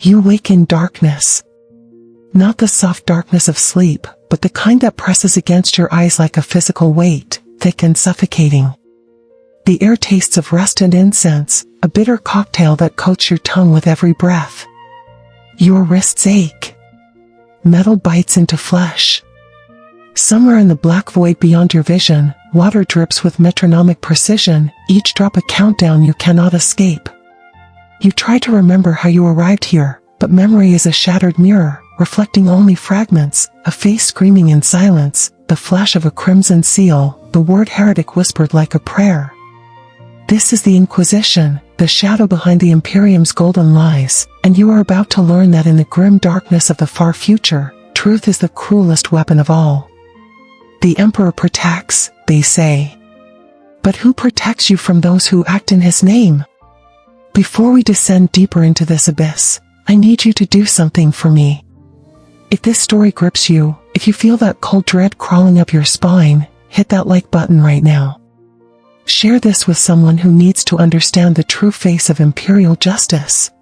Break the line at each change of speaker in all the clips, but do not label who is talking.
You wake in darkness. Not the soft darkness of sleep, but the kind that presses against your eyes like a physical weight, thick and suffocating. The air tastes of rust and incense, a bitter cocktail that coats your tongue with every breath. Your wrists ache. Metal bites into flesh. Somewhere in the black void beyond your vision, water drips with metronomic precision, each drop a countdown you cannot escape. You try to remember how you arrived here, but memory is a shattered mirror, reflecting only fragments, a face screaming in silence, the flash of a crimson seal, the word heretic whispered like a prayer. This is the Inquisition, the shadow behind the Imperium's golden lies, and you are about to learn that in the grim darkness of the far future, truth is the cruelest weapon of all. The Emperor protects, they say. But who protects you from those who act in his name? Before we descend deeper into this abyss, I need you to do something for me. If this story grips you, if you feel that cold dread crawling up your spine, hit that like button right now. Share this with someone who needs to understand the true face of Imperial justice.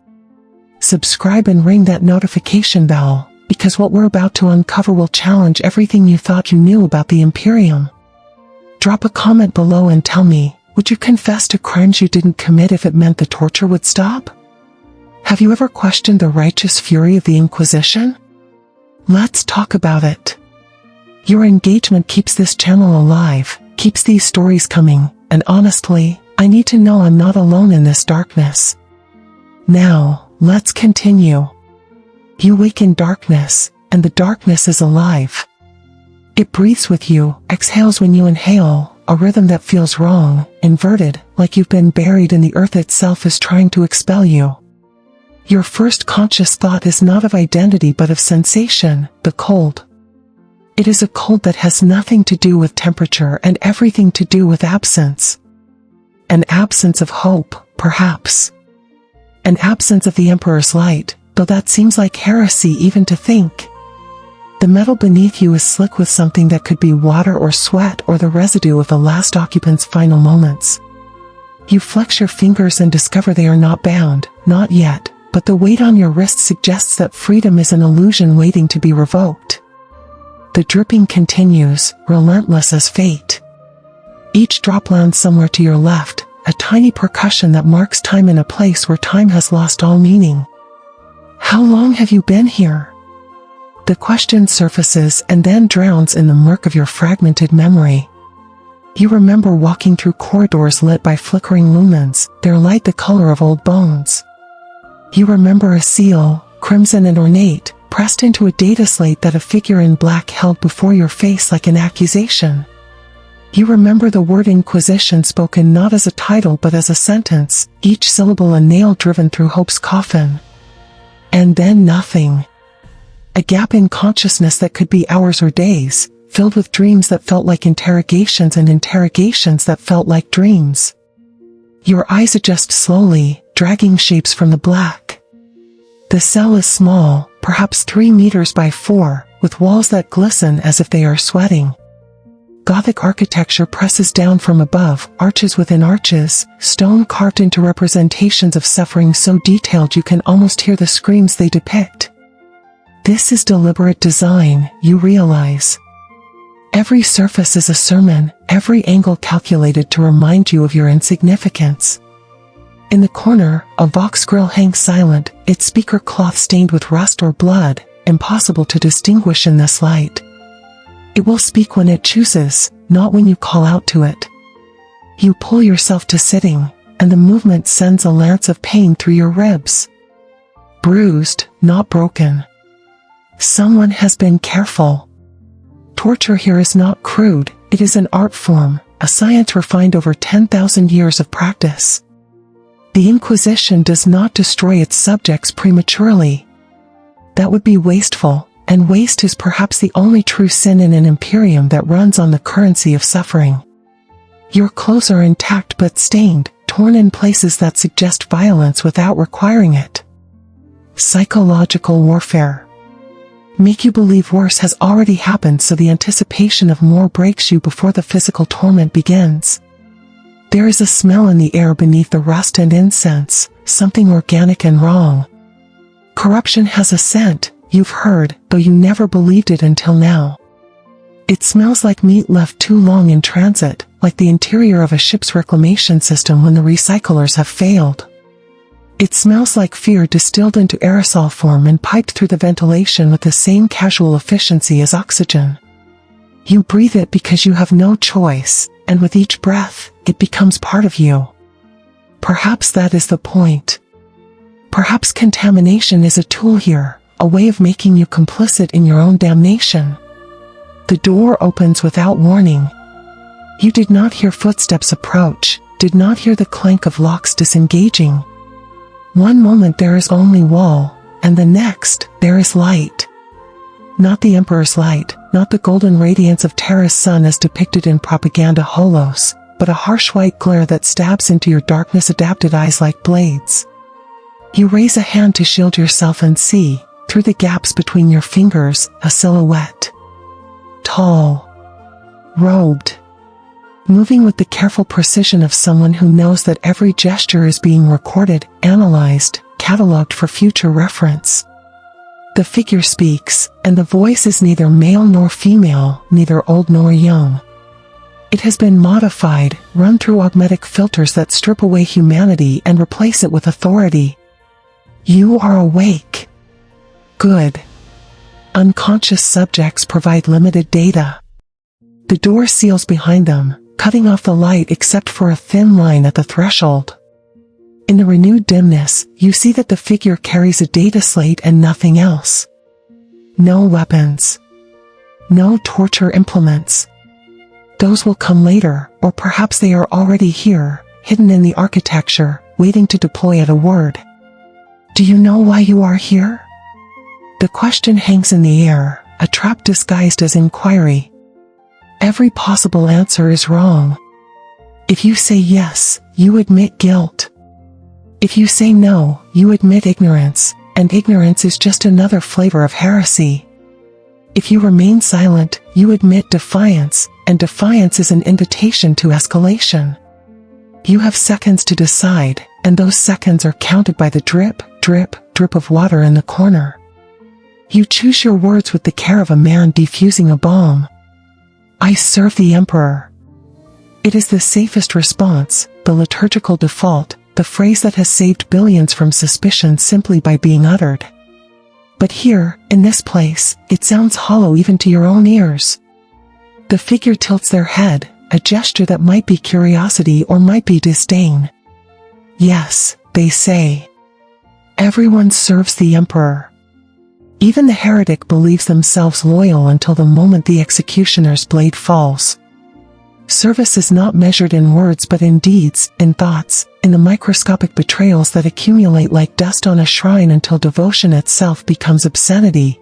Subscribe and ring that notification bell, because what we're about to uncover will challenge everything you thought you knew about the Imperium. Drop a comment below and tell me, would you confess to crimes you didn't commit if it meant the torture would stop? Have you ever questioned the righteous fury of the Inquisition? Let's talk about it. Your engagement keeps this channel alive, keeps these stories coming, and honestly, I need to know I'm not alone in this darkness. Now, let's continue. You wake in darkness, and the darkness is alive. It breathes with you, exhales when you inhale, a rhythm that feels wrong, inverted, like you've been buried and the earth itself is trying to expel you. Your first conscious thought is not of identity but of sensation, the cold. It is a cold that has nothing to do with temperature and everything to do with absence. An absence of hope, perhaps. An absence of the Emperor's light, though that seems like heresy even to think. The metal beneath you is slick with something that could be water or sweat or the residue of the last occupant's final moments. You flex your fingers and discover they are not bound, not yet, but the weight on your wrist suggests that freedom is an illusion waiting to be revoked. The dripping continues, relentless as fate. Each drop lands somewhere to your left, a tiny percussion that marks time in a place where time has lost all meaning. How long have you been here? The question surfaces and then drowns in the murk of your fragmented memory. You remember walking through corridors lit by flickering lumens, their light the color of old bones. You remember a seal, crimson and ornate, pressed into a data slate that a figure in black held before your face like an accusation. You remember the word Inquisition spoken not as a title but as a sentence, each syllable a nail driven through hope's coffin. And then nothing. A gap in consciousness that could be hours or days, filled with dreams that felt like interrogations and interrogations that felt like dreams. Your eyes adjust slowly, dragging shapes from the black. The cell is small, perhaps 3 meters by 4, with walls that glisten as if they are sweating. Gothic architecture presses down from above, arches within arches, stone carved into representations of suffering so detailed you can almost hear the screams they depict. This is deliberate design, you realize. Every surface is a sermon, every angle calculated to remind you of your insignificance. In the corner, a Vox grill hangs silent, its speaker cloth stained with rust or blood, impossible to distinguish in this light. It will speak when it chooses, not when you call out to it. You pull yourself to sitting, and the movement sends a lance of pain through your ribs. Bruised, not broken. Someone has been careful. Torture here is not crude, it is an art form, a science refined over 10,000 years of practice. The Inquisition does not destroy its subjects prematurely. That would be wasteful, and waste is perhaps the only true sin in an Imperium that runs on the currency of suffering. Your clothes are intact but stained, torn in places that suggest violence without requiring it. Psychological warfare. Make you believe worse has already happened so the anticipation of more breaks you before the physical torment begins. There is a smell in the air beneath the rust and incense, something organic and wrong. Corruption has a scent, you've heard, though you never believed it until now. It smells like meat left too long in transit, like the interior of a ship's reclamation system when the recyclers have failed. It smells like fear distilled into aerosol form and piped through the ventilation with the same casual efficiency as oxygen. You breathe it because you have no choice, and with each breath, it becomes part of you. Perhaps that is the point. Perhaps contamination is a tool here, a way of making you complicit in your own damnation. The door opens without warning. You did not hear footsteps approach, did not hear the clank of locks disengaging. One moment there is only wall, and the next, there is light. Not the Emperor's light, not the golden radiance of Terra's sun as depicted in propaganda holos, but a harsh white glare that stabs into your darkness-adapted eyes like blades. You raise a hand to shield yourself and see, through the gaps between your fingers, a silhouette. Tall. Robed. Moving with the careful precision of someone who knows that every gesture is being recorded, analyzed, cataloged for future reference. The figure speaks, and the voice is neither male nor female, neither old nor young. It has been modified, run through augmetic filters that strip away humanity and replace it with authority. You are awake. Good. Unconscious subjects provide limited data. The door seals behind them, cutting off the light except for a thin line at the threshold. In the renewed dimness, you see that the figure carries a data slate and nothing else. No weapons. No torture implements. Those will come later, or perhaps they are already here, hidden in the architecture, waiting to deploy at a word. Do you know why you are here? The question hangs in the air, a trap disguised as inquiry. Every possible answer is wrong. If you say yes, you admit guilt. If you say no, you admit ignorance, and ignorance is just another flavor of heresy. If you remain silent, you admit defiance, and defiance is an invitation to escalation. You have seconds to decide, and those seconds are counted by the drip, drip, drip of water in the corner. You choose your words with the care of a man defusing a bomb. I serve the Emperor. It is the safest response, the liturgical default, the phrase that has saved billions from suspicion simply by being uttered. But here, in this place, it sounds hollow even to your own ears. The figure tilts their head, a gesture that might be curiosity or might be disdain. Yes, they say. Everyone serves the Emperor. Even the heretic believes themselves loyal until the moment the executioner's blade falls. Service is not measured in words but in deeds, in thoughts, in the microscopic betrayals that accumulate like dust on a shrine until devotion itself becomes obscenity.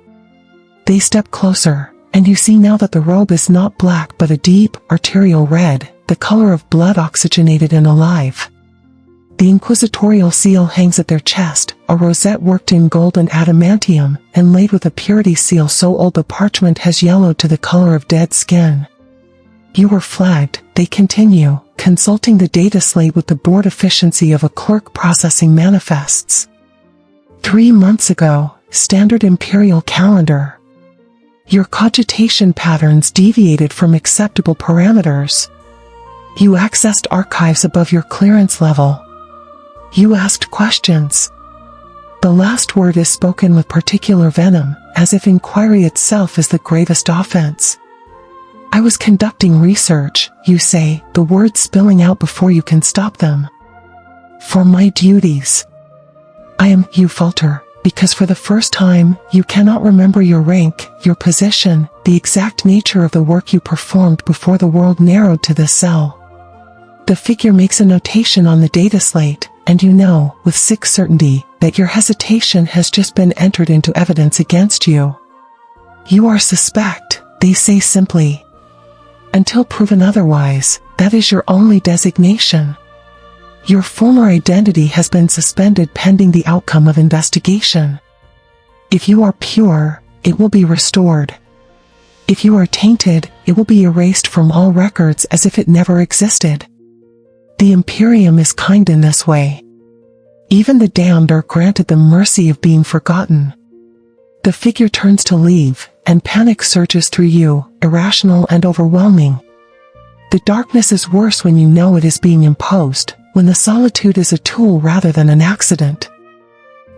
They step closer, and you see now that the robe is not black but a deep, arterial red, the color of blood oxygenated and alive. The Inquisitorial seal hangs at their chest, a rosette worked in gold and adamantium, and laid with a purity seal so old the parchment has yellowed to the color of dead skin. You were flagged, they continue, consulting the data slate with the bored efficiency of a clerk processing manifests. 3 months ago, standard Imperial calendar. Your cogitation patterns deviated from acceptable parameters. You accessed archives above your clearance level. You asked questions. The last word is spoken with particular venom, as if inquiry itself is the gravest offense. I was conducting research, you say, the words spilling out before you can stop them. For my duties. You falter, because for the first time, you cannot remember your rank, your position, the exact nature of the work you performed before the world narrowed to the cell. The figure makes a notation on the data slate, and you know, with sick certainty, that your hesitation has just been entered into evidence against you. You are suspect, they say simply. Until proven otherwise, that is your only designation. Your former identity has been suspended pending the outcome of investigation. If you are pure, it will be restored. If you are tainted, it will be erased from all records as if it never existed. The Imperium is kind in this way. Even the damned are granted the mercy of being forgotten. The figure turns to leave, and panic surges through you, irrational and overwhelming. The darkness is worse when you know it is being imposed, when the solitude is a tool rather than an accident.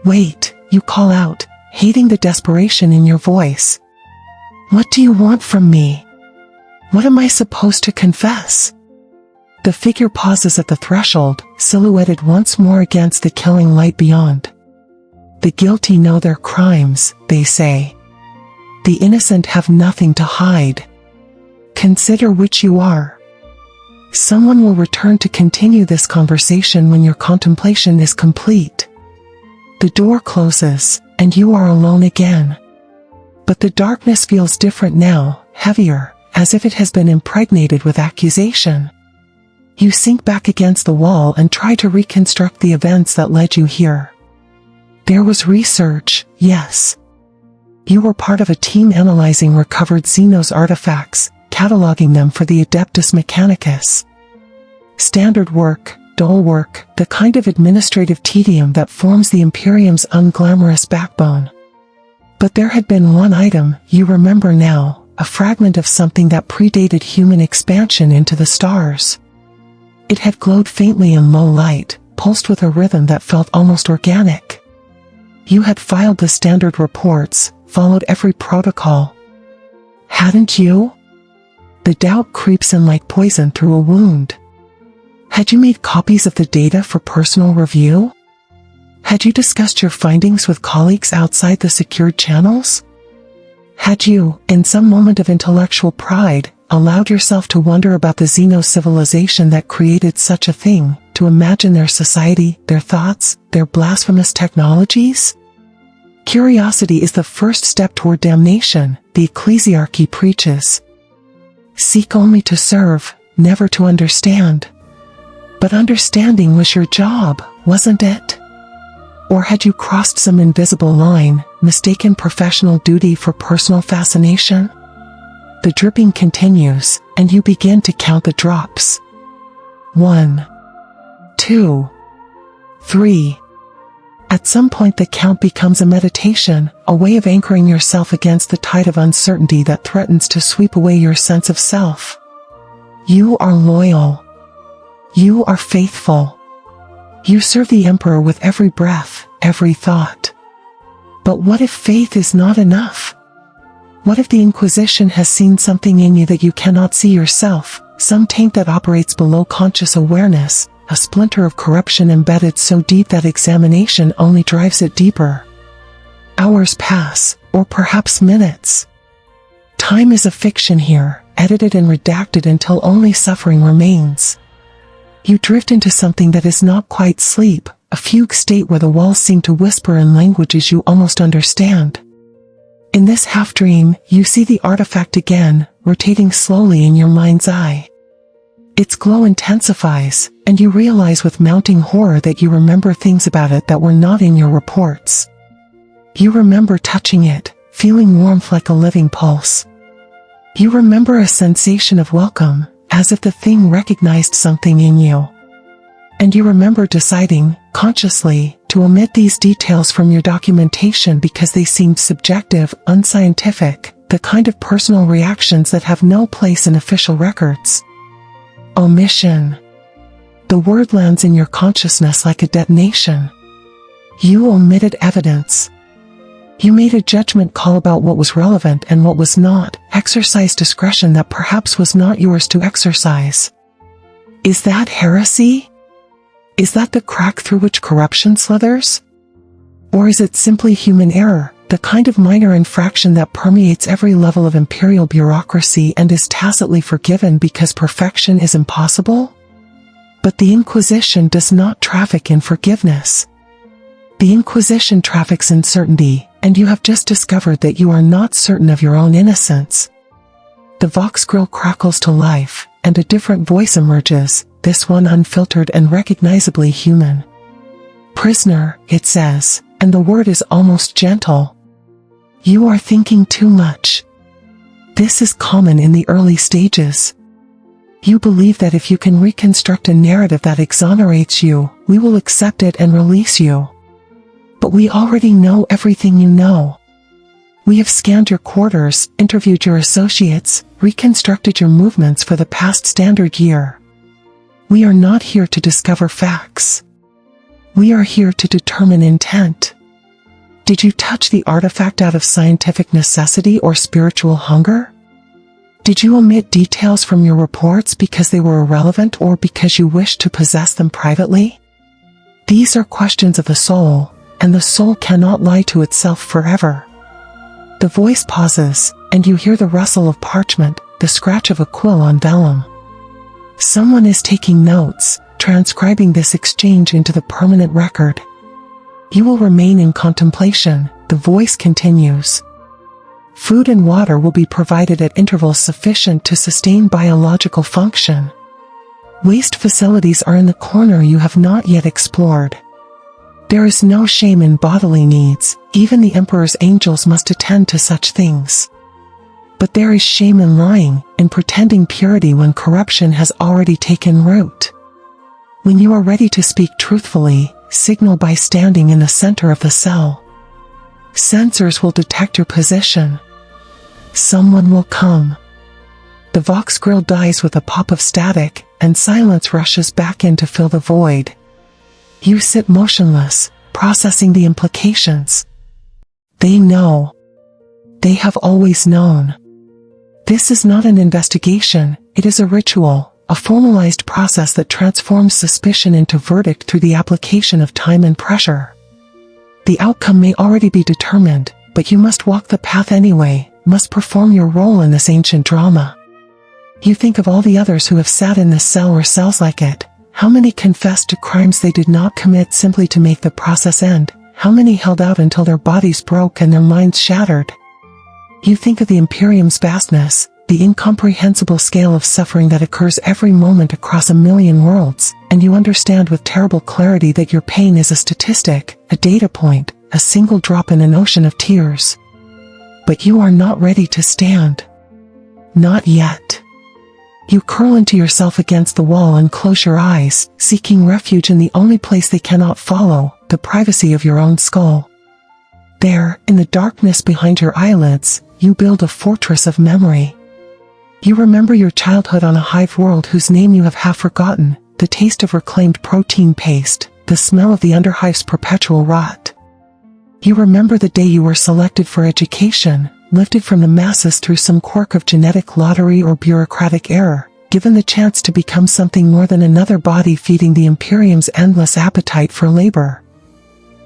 Wait, you call out, hating the desperation in your voice. What do you want from me? What am I supposed to confess? The figure pauses at the threshold, silhouetted once more against the killing light beyond. The guilty know their crimes, they say. The innocent have nothing to hide. Consider which you are. Someone will return to continue this conversation when your contemplation is complete. The door closes, and you are alone again. But the darkness feels different now, heavier, as if it has been impregnated with accusation. You sink back against the wall and try to reconstruct the events that led you here. There was research, yes. You were part of a team analyzing recovered Xenos artifacts, cataloging them for the Adeptus Mechanicus. Standard work, dull work, the kind of administrative tedium that forms the Imperium's unglamorous backbone. But there had been one item, you remember now, a fragment of something that predated human expansion into the stars. It had glowed faintly in low light, pulsed with a rhythm that felt almost organic. You had filed the standard reports, followed every protocol. Hadn't you? The doubt creeps in like poison through a wound. Had you made copies of the data for personal review? Had you discussed your findings with colleagues outside the secured channels? Had you, in some moment of intellectual pride, allowed yourself to wonder about the Xenos civilization that created such a thing, to imagine their society, their thoughts, their blasphemous technologies? Curiosity is the first step toward damnation, the ecclesiarchy preaches. Seek only to serve, never to understand. But understanding was your job, wasn't it? Or had you crossed some invisible line, mistaken professional duty for personal fascination? The dripping continues, and you begin to count the drops. 1, 2, 3. At some point the count becomes a meditation, a way of anchoring yourself against the tide of uncertainty that threatens to sweep away your sense of self. You are loyal. You are faithful. You serve the Emperor with every breath, every thought. But what if faith is not enough? What if the Inquisition has seen something in you that you cannot see yourself, some taint that operates below conscious awareness, a splinter of corruption embedded so deep that examination only drives it deeper? Hours pass, or perhaps minutes. Time is a fiction here, edited and redacted until only suffering remains. You drift into something that is not quite sleep, a fugue state where the walls seem to whisper in languages you almost understand. In this half-dream, you see the artifact again, rotating slowly in your mind's eye. Its glow intensifies, and you realize with mounting horror that you remember things about it that were not in your reports. You remember touching it, feeling warmth like a living pulse. You remember a sensation of welcome, as if the thing recognized something in you. And you remember deciding, consciously, to omit these details from your documentation because they seemed subjective, unscientific, the kind of personal reactions that have no place in official records. Omission. The word lands in your consciousness like a detonation. You omitted evidence. You made a judgment call about what was relevant and what was not, exercised discretion that perhaps was not yours to exercise. Is that heresy? Is that the crack through which corruption slithers? Or is it simply human error, the kind of minor infraction that permeates every level of imperial bureaucracy and is tacitly forgiven because perfection is impossible? But the Inquisition does not traffic in forgiveness. The Inquisition traffics in certainty, and you have just discovered that you are not certain of your own innocence. The Vox grill crackles to life, and a different voice emerges, this one unfiltered and recognizably human. Prisoner, it says, and the word is almost gentle. You are thinking too much. This is common in the early stages. You believe that if you can reconstruct a narrative that exonerates you, we will accept it and release you. But we already know everything you know. We have scanned your quarters, interviewed your associates, reconstructed your movements for the past standard year. We are not here to discover facts. We are here to determine intent. Did you touch the artifact out of scientific necessity or spiritual hunger? Did you omit details from your reports because they were irrelevant or because you wished to possess them privately? These are questions of the soul, and the soul cannot lie to itself forever. The voice pauses, and you hear the rustle of parchment, the scratch of a quill on vellum. Someone is taking notes, transcribing this exchange into the permanent record. You will remain in contemplation, the voice continues. Food and water will be provided at intervals sufficient to sustain biological function. Waste facilities are in the corner you have not yet explored. There is no shame in bodily needs, even the Emperor's angels must attend to such things. But there is shame in lying, in pretending purity when corruption has already taken root. When you are ready to speak truthfully, signal by standing in the center of the cell. Sensors will detect your position. Someone will come. The Vox grill dies with a pop of static, and silence rushes back in to fill the void. You sit motionless, processing the implications. They know. They have always known. This is not an investigation, it is a ritual, a formalized process that transforms suspicion into verdict through the application of time and pressure. The outcome may already be determined, but you must walk the path anyway, must perform your role in this ancient drama. You think of all the others who have sat in this cell or cells like it. How many confessed to crimes they did not commit simply to make the process end? How many held out until their bodies broke and their minds shattered? You think of the Imperium's vastness, the incomprehensible scale of suffering that occurs every moment across a million worlds, and you understand with terrible clarity that your pain is a statistic, a data point, a single drop in an ocean of tears. But you are not ready to stand. Not yet. You curl into yourself against the wall and close your eyes, seeking refuge in the only place they cannot follow, the privacy of your own skull. There, in the darkness behind your eyelids, you build a fortress of memory. You remember your childhood on a hive world whose name you have half forgotten, the taste of reclaimed protein paste, the smell of the underhive's perpetual rot. You remember the day you were selected for education, lifted from the masses through some quirk of genetic lottery or bureaucratic error, given the chance to become something more than another body feeding the Imperium's endless appetite for labor.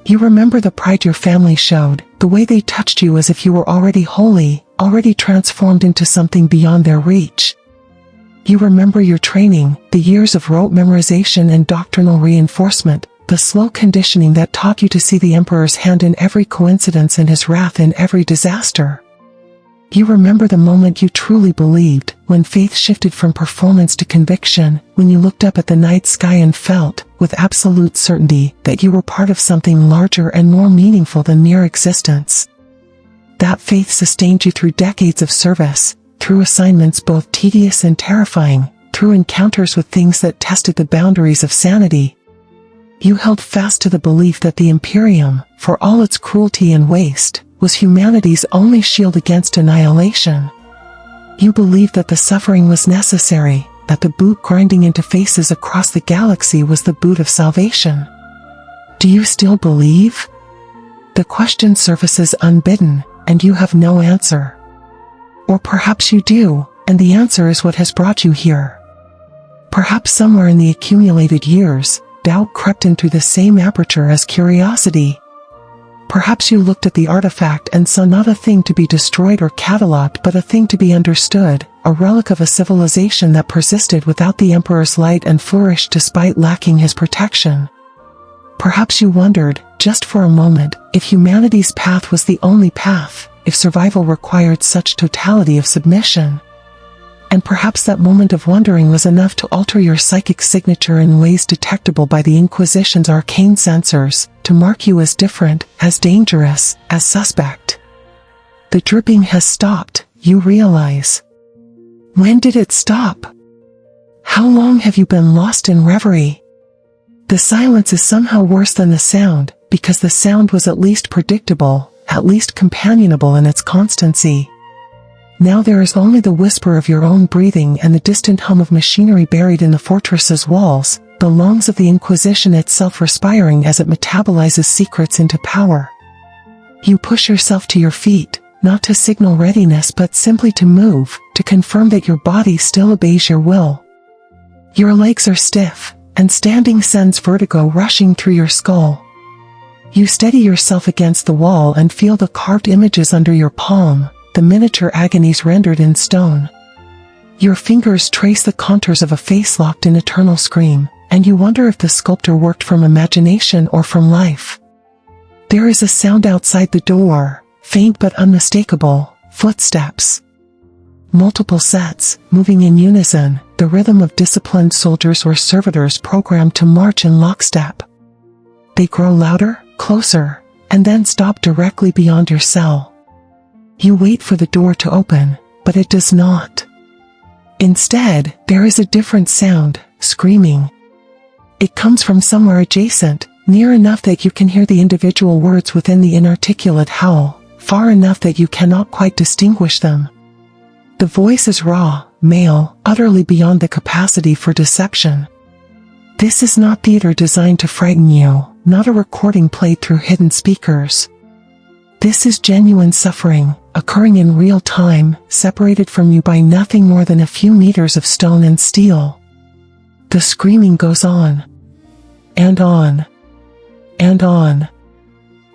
You remember the pride your family showed, the way they touched you as if you were already holy, already transformed into something beyond their reach. You remember your training, the years of rote memorization and doctrinal reinforcement, the slow conditioning that taught you to see the Emperor's hand in every coincidence and his wrath in every disaster. You remember the moment you truly believed, when faith shifted from performance to conviction, when you looked up at the night sky and felt, with absolute certainty, that you were part of something larger and more meaningful than mere existence. That faith sustained you through decades of service, through assignments both tedious and terrifying, through encounters with things that tested the boundaries of sanity. You held fast to the belief that the Imperium, for all its cruelty and waste, was humanity's only shield against annihilation. You believed that the suffering was necessary, that the boot grinding into faces across the galaxy was the boot of salvation. Do you still believe? The question surfaces unbidden, and you have no answer. Or perhaps you do, and the answer is what has brought you here. Perhaps somewhere in the accumulated years, doubt crept in through the same aperture as curiosity. Perhaps you looked at the artifact and saw not a thing to be destroyed or catalogued but a thing to be understood, a relic of a civilization that persisted without the Emperor's light and flourished despite lacking his protection. Perhaps you wondered, just for a moment, if humanity's path was the only path, if survival required such totality of submission. And perhaps that moment of wondering was enough to alter your psychic signature in ways detectable by the Inquisition's arcane sensors, to mark you as different, as dangerous, as suspect. The dripping has stopped, you realize. When did it stop? How long have you been lost in reverie? The silence is somehow worse than the sound, because the sound was at least predictable, at least companionable in its constancy. Now there is only the whisper of your own breathing and the distant hum of machinery buried in the fortress's walls, the lungs of the Inquisition itself respiring as it metabolizes secrets into power. You push yourself to your feet, not to signal readiness but simply to move, to confirm that your body still obeys your will. Your legs are stiff, and standing sends vertigo rushing through your skull. You steady yourself against the wall and feel the carved images under your palm, the miniature agonies rendered in stone. Your fingers trace the contours of a face locked in eternal scream, and you wonder if the sculptor worked from imagination or from life. There is a sound outside the door, faint but unmistakable, footsteps. Multiple sets, moving in unison, the rhythm of disciplined soldiers or servitors programmed to march in lockstep. They grow louder, closer, and then stop directly beyond your cell. You wait for the door to open, but it does not. Instead, there is a different sound, screaming. It comes from somewhere adjacent, near enough that you can hear the individual words within the inarticulate howl, far enough that you cannot quite distinguish them. The voice is raw, male, utterly beyond the capacity for deception. This is not theater designed to frighten you, not a recording played through hidden speakers. This is genuine suffering, occurring in real time, separated from you by nothing more than a few meters of stone and steel. The screaming goes on. And on. And on.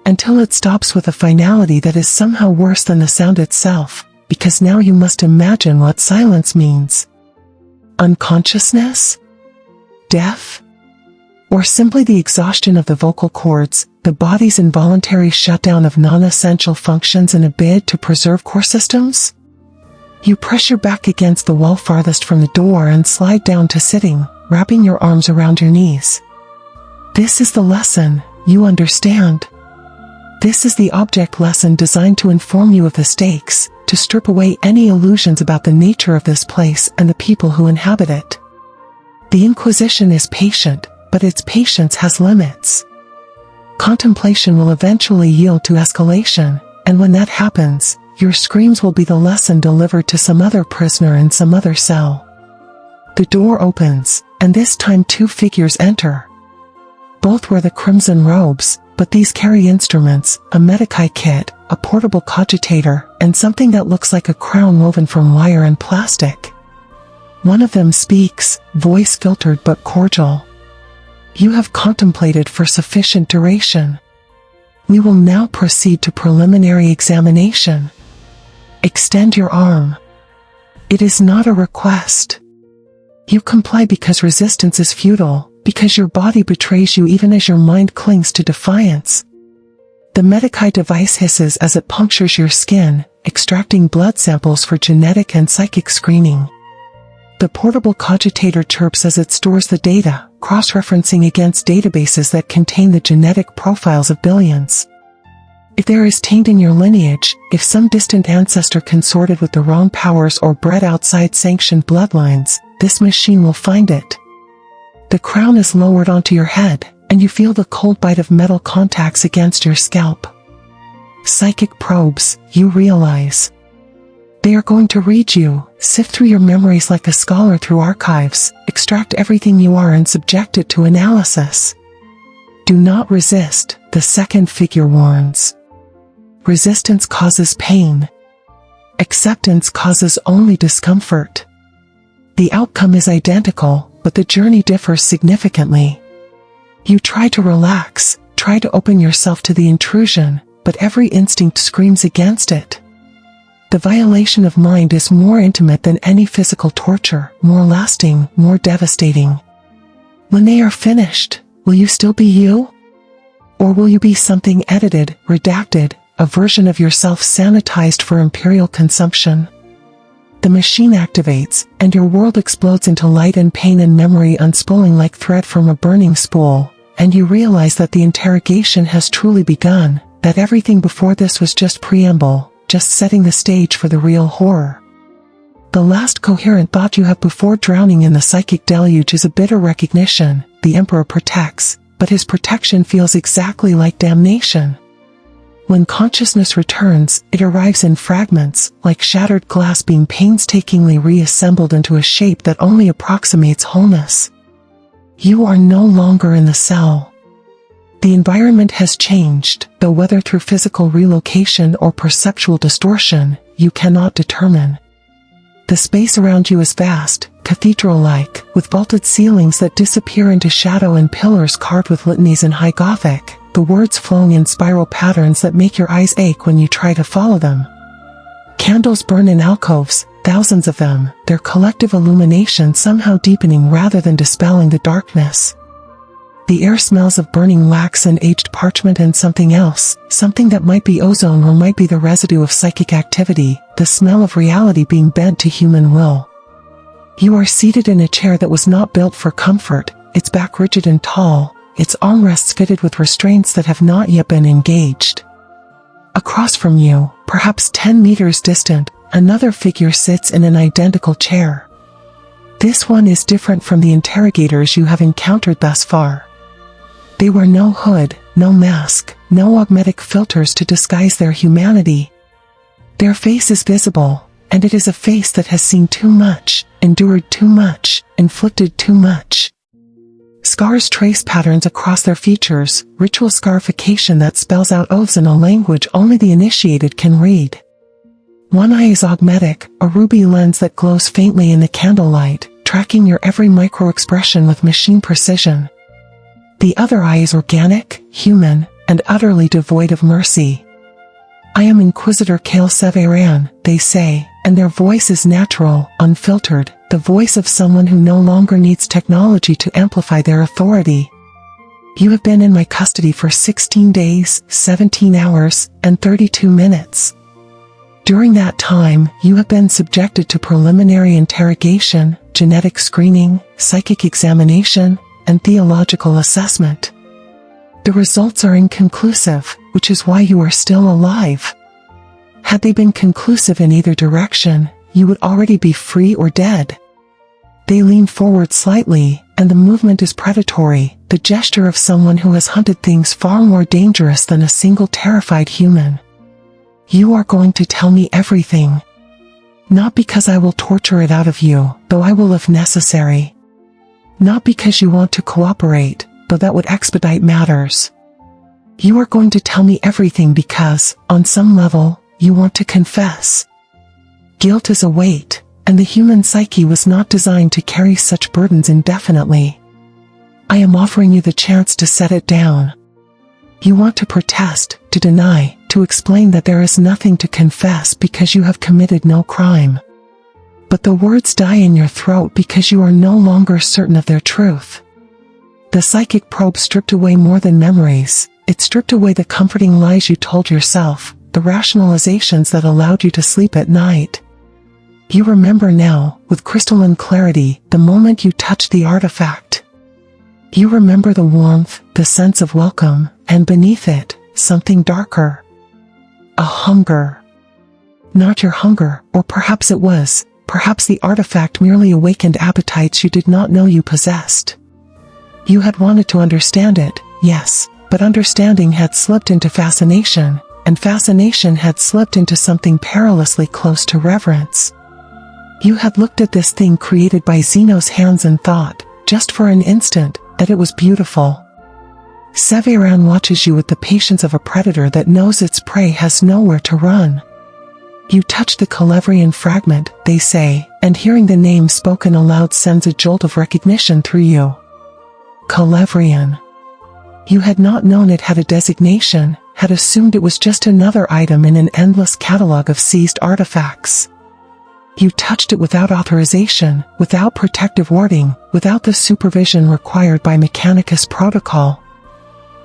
Until it stops with a finality that is somehow worse than the sound itself, because now you must imagine what silence means. Unconsciousness? Death? Or simply the exhaustion of the vocal cords, the body's involuntary shutdown of non-essential functions in a bid to preserve core systems? You press your back against the wall farthest from the door and slide down to sitting, wrapping your arms around your knees. This is the lesson, you understand. This is the object lesson designed to inform you of the stakes, to strip away any illusions about the nature of this place and the people who inhabit it. The Inquisition is patient, but its patience has limits. Contemplation will eventually yield to escalation, and when that happens, your screams will be the lesson delivered to some other prisoner in some other cell. The door opens, and this time two figures enter. Both wear the crimson robes, but these carry instruments, a Medicae kit, a portable cogitator, and something that looks like a crown woven from wire and plastic. One of them speaks, voice filtered but cordial. You have contemplated for sufficient duration. We will now proceed to preliminary examination. Extend your arm. It is not a request. You comply because resistance is futile, because your body betrays you even as your mind clings to defiance. The Medicae device hisses as it punctures your skin, extracting blood samples for genetic and psychic screening. The portable cogitator chirps as it stores the data, cross-referencing against databases that contain the genetic profiles of billions. If there is taint in your lineage, if some distant ancestor consorted with the wrong powers or bred outside sanctioned bloodlines, this machine will find it. The crown is lowered onto your head, and you feel the cold bite of metal contacts against your scalp. Psychic probes, you realize. They are going to read you, sift through your memories like a scholar through archives, extract everything you are and subject it to analysis. Do not resist, the second figure warns. Resistance causes pain. Acceptance causes only discomfort. The outcome is identical, but the journey differs significantly. You try to relax, try to open yourself to the intrusion, but every instinct screams against it. The violation of mind is more intimate than any physical torture, more lasting, more devastating. When they are finished, will you still be you? Or will you be something edited, redacted, a version of yourself sanitized for Imperial consumption? The machine activates, and your world explodes into light and pain and memory unspooling like thread from a burning spool, and you realize that the interrogation has truly begun, that everything before this was just preamble, just setting the stage for the real horror. The last coherent thought you have before drowning in the psychic deluge is a bitter recognition: the Emperor protects, but his protection feels exactly like damnation. When consciousness returns, it arrives in fragments, like shattered glass being painstakingly reassembled into a shape that only approximates wholeness. You are no longer in the cell. The environment has changed, though whether through physical relocation or perceptual distortion, you cannot determine. The space around you is vast, cathedral-like, with vaulted ceilings that disappear into shadow and pillars carved with litanies in high Gothic, the words flowing in spiral patterns that make your eyes ache when you try to follow them. Candles burn in alcoves, thousands of them, their collective illumination somehow deepening rather than dispelling the darkness. The air smells of burning wax and aged parchment and something else, something that might be ozone or might be the residue of psychic activity, the smell of reality being bent to human will. You are seated in a chair that was not built for comfort, its back rigid and tall, its armrests fitted with restraints that have not yet been engaged. Across from you, perhaps 10 meters distant, another figure sits in an identical chair. This one is different from the interrogators you have encountered thus far. They wear no hood, no mask, no augmetic filters to disguise their humanity. Their face is visible, and it is a face that has seen too much, endured too much, inflicted too much. Scars trace patterns across their features, ritual scarification that spells out oaths in a language only the initiated can read. One eye is augmetic, a ruby lens that glows faintly in the candlelight, tracking your every micro-expression with machine precision. The other eye is organic, human, and utterly devoid of mercy. I am Inquisitor Severan, they say, and their voice is natural, unfiltered, the voice of someone who no longer needs technology to amplify their authority. You have been in my custody for 16 days, 17 hours, and 32 minutes. During that time, you have been subjected to preliminary interrogation, genetic screening, psychic examination, and theological assessment. The results are inconclusive, which is why you are still alive. Had they been conclusive in either direction, you would already be free or dead. They lean forward slightly, and the movement is predatory, the gesture of someone who has hunted things far more dangerous than a single terrified human. You are going to tell me everything. Not because I will torture it out of you, though I will if necessary. Not because you want to cooperate, though that would expedite matters. You are going to tell me everything because, on some level, you want to confess. Guilt is a weight, and the human psyche was not designed to carry such burdens indefinitely. I am offering you the chance to set it down. You want to protest, to deny, to explain that there is nothing to confess because you have committed no crime. But the words die in your throat because you are no longer certain of their truth. The psychic probe stripped away more than memories. It stripped away the comforting lies you told yourself, the rationalizations that allowed you to sleep at night. You remember now, with crystalline clarity, the moment you touched the artifact. You remember the warmth, the sense of welcome, and beneath it, something darker. A hunger. Not your hunger, or perhaps it was. Perhaps the artifact merely awakened appetites you did not know you possessed. You had wanted to understand it, yes, but understanding had slipped into fascination, and fascination had slipped into something perilously close to reverence. You had looked at this thing created by Xenos' hands and thought, just for an instant, that it was beautiful. Severan watches you with the patience of a predator that knows its prey has nowhere to run. You touch the Calevrian fragment, they say, and hearing the name spoken aloud sends a jolt of recognition through you. Calevrian. You had not known it had a designation, had assumed it was just another item in an endless catalog of seized artifacts. You touched it without authorization, without protective warding, without the supervision required by Mechanicus protocol.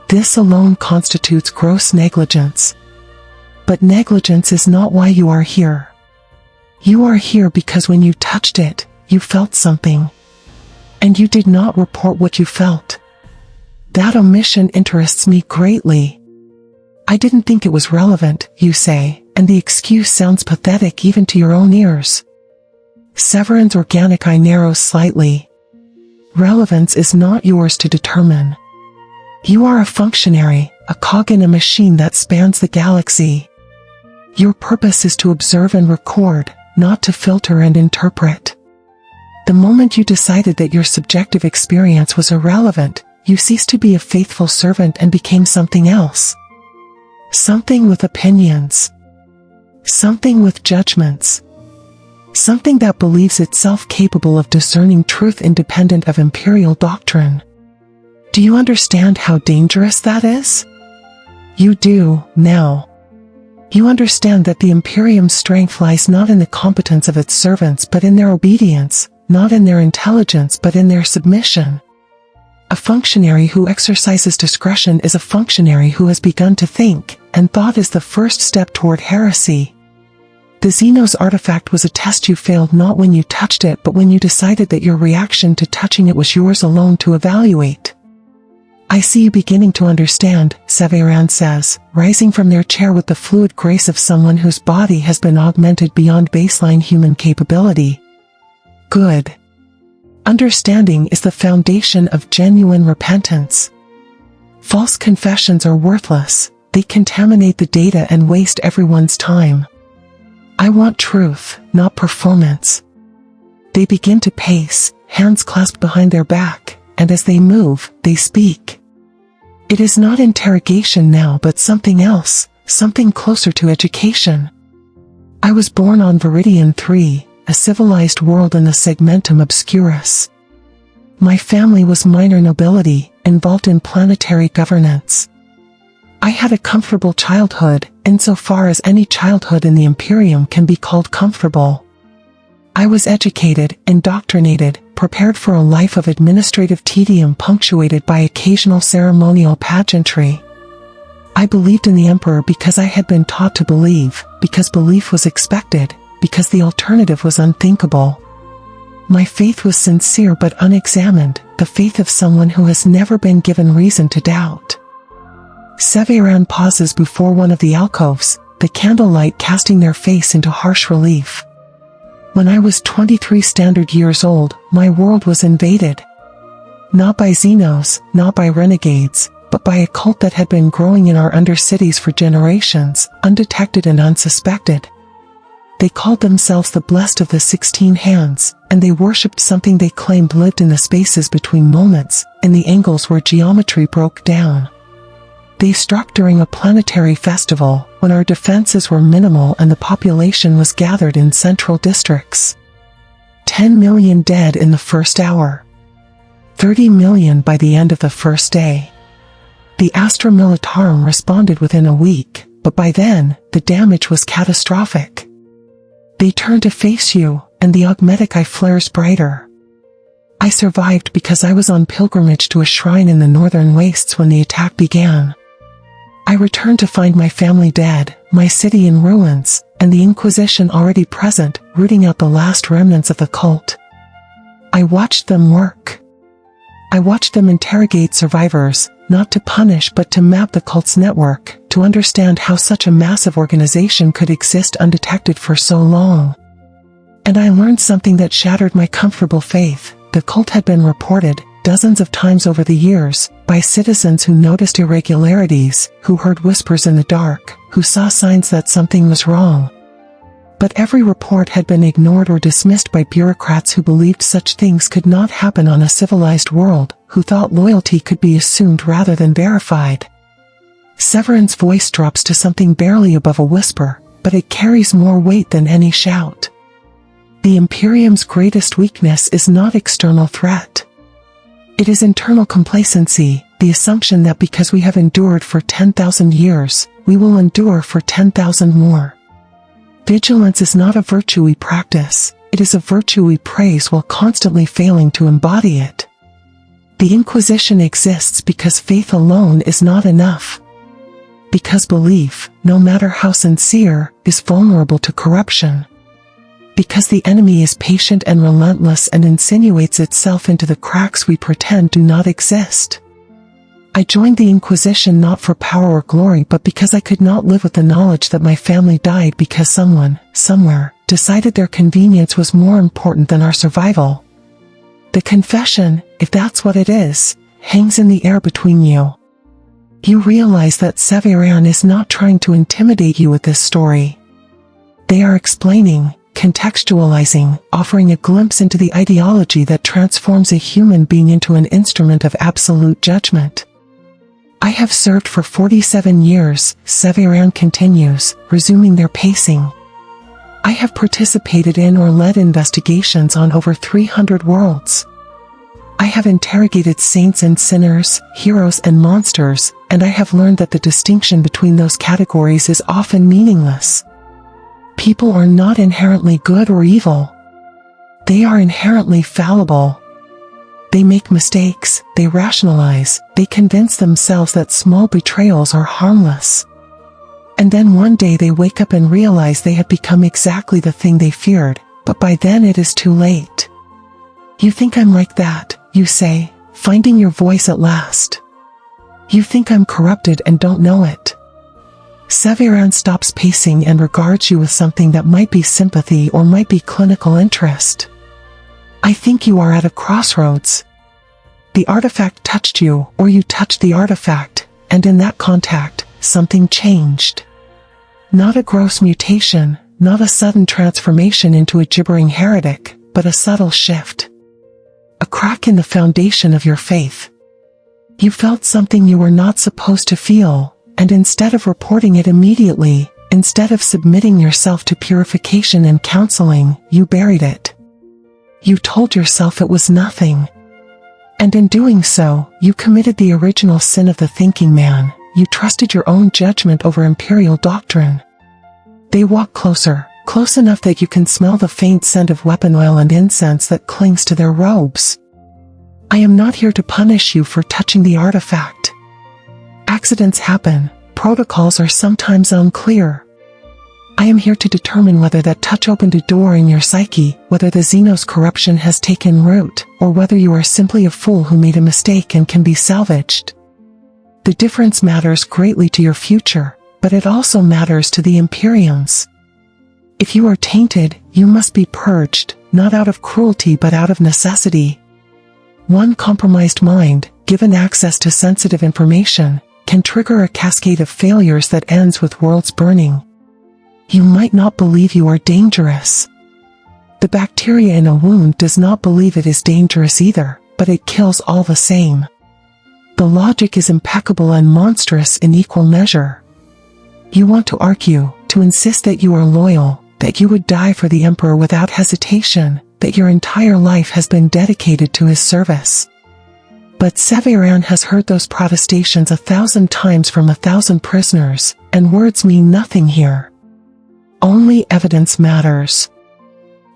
This alone constitutes gross negligence. But negligence is not why you are here. You are here because when you touched it, you felt something. And you did not report what you felt. That omission interests me greatly. I didn't think it was relevant, you say, and the excuse sounds pathetic even to your own ears. Severan's organic eye narrows slightly. Relevance is not yours to determine. You are a functionary, a cog in a machine that spans the galaxy. Your purpose is to observe and record, not to filter and interpret. The moment you decided that your subjective experience was irrelevant, you ceased to be a faithful servant and became something else. Something with opinions. Something with judgments. Something that believes itself capable of discerning truth independent of Imperial doctrine. Do you understand how dangerous that is? You do, now. You understand that the Imperium's strength lies not in the competence of its servants but in their obedience, not in their intelligence but in their submission. A functionary who exercises discretion is a functionary who has begun to think, and thought is the first step toward heresy. The Xenos artifact was a test you failed not when you touched it but when you decided that your reaction to touching it was yours alone to evaluate. I see you beginning to understand, Severan says, rising from their chair with the fluid grace of someone whose body has been augmented beyond baseline human capability. Good. Understanding is the foundation of genuine repentance. False confessions are worthless, they contaminate the data and waste everyone's time. I want truth, not performance. They begin to pace, hands clasped behind their back, and as they move, they speak. It is not interrogation now but something else, something closer to education. I was born on Viridian 3, a civilized world in the segmentum obscurus. My family was minor nobility, involved in planetary governance. I had a comfortable childhood, insofar as any childhood in the Imperium can be called comfortable. I was educated, indoctrinated, prepared for a life of administrative tedium punctuated by occasional ceremonial pageantry. I believed in the Emperor because I had been taught to believe, because belief was expected, because the alternative was unthinkable. My faith was sincere but unexamined, the faith of someone who has never been given reason to doubt. Severan pauses before one of the alcoves, the candlelight casting their face into harsh relief. When I was 23 standard years old, my world was invaded. Not by Xenos, not by renegades, but by a cult that had been growing in our undercities for generations, undetected and unsuspected. They called themselves the Blessed of the 16 Hands, and they worshipped something they claimed lived in the spaces between moments, in the angles where geometry broke down. They struck during a planetary festival, when our defenses were minimal and the population was gathered in central districts. 10 million dead in the first hour. 30 million by the end of the first day. The Astra Militarum responded within a week, but by then, the damage was catastrophic. They turn to face you, and the augmetic eye flares brighter. I survived because I was on pilgrimage to a shrine in the northern wastes when the attack began. I returned to find my family dead, my city in ruins, and the Inquisition already present, rooting out the last remnants of the cult. I watched them work. I watched them interrogate survivors, not to punish but to map the cult's network, to understand how such a massive organization could exist undetected for so long. And I learned something that shattered my comfortable faith. The cult had been reported, dozens of times over the years, by citizens who noticed irregularities, who heard whispers in the dark, who saw signs that something was wrong. But every report had been ignored or dismissed by bureaucrats who believed such things could not happen on a civilized world, who thought loyalty could be assumed rather than verified. Severan's voice drops to something barely above a whisper, but it carries more weight than any shout. The Imperium's greatest weakness is not external threat. It is internal complacency, the assumption that because we have endured for 10,000 years, we will endure for 10,000 more. Vigilance is not a virtue we practice, it is a virtue we praise while constantly failing to embody it. The Inquisition exists because faith alone is not enough. Because belief, no matter how sincere, is vulnerable to corruption. Because the enemy is patient and relentless and insinuates itself into the cracks we pretend do not exist. I joined the Inquisition not for power or glory but because I could not live with the knowledge that my family died because someone, somewhere, decided their convenience was more important than our survival. The confession, if that's what it is, hangs in the air between you. You realize that Severan is not trying to intimidate you with this story. They are explaining, contextualizing, offering a glimpse into the ideology that transforms a human being into an instrument of absolute judgment. I have served for 47 years, Severan continues, resuming their pacing. I have participated in or led investigations on over 300 worlds. I have interrogated saints and sinners, heroes and monsters, and I have learned that the distinction between those categories is often meaningless. People are not inherently good or evil. They are inherently fallible. They make mistakes, they rationalize, they convince themselves that small betrayals are harmless. And then one day they wake up and realize they have become exactly the thing they feared, but by then it is too late. You think I'm like that, you say, finding your voice at last. You think I'm corrupted and don't know it. Severan stops pacing and regards you with something that might be sympathy or might be clinical interest. I think you are at a crossroads. The artifact touched you, or you touched the artifact, and in that contact, something changed. Not a gross mutation, not a sudden transformation into a gibbering heretic, but a subtle shift. A crack in the foundation of your faith. You felt something you were not supposed to feel, and instead of reporting it immediately, instead of submitting yourself to purification and counseling, you buried it. You told yourself it was nothing. And in doing so, you committed the original sin of the thinking man. You trusted your own judgment over Imperial doctrine. They walk closer, close enough that you can smell the faint scent of weapon oil and incense that clings to their robes. I am not here to punish you for touching the artifact. Accidents happen, protocols are sometimes unclear. I am here to determine whether that touch opened a door in your psyche, whether the Xenos corruption has taken root, or whether you are simply a fool who made a mistake and can be salvaged. The difference matters greatly to your future, but it also matters to the Imperiums. If you are tainted, you must be purged, not out of cruelty but out of necessity. One compromised mind, given access to sensitive information, can trigger a cascade of failures that ends with worlds burning. You might not believe you are dangerous. The bacteria in a wound does not believe it is dangerous either, but it kills all the same. The logic is impeccable and monstrous in equal measure. You want to argue, to insist that you are loyal, that you would die for the Emperor without hesitation, that your entire life has been dedicated to his service. But Severan has heard those protestations 1,000 times from 1,000 prisoners, and words mean nothing here. Only evidence matters.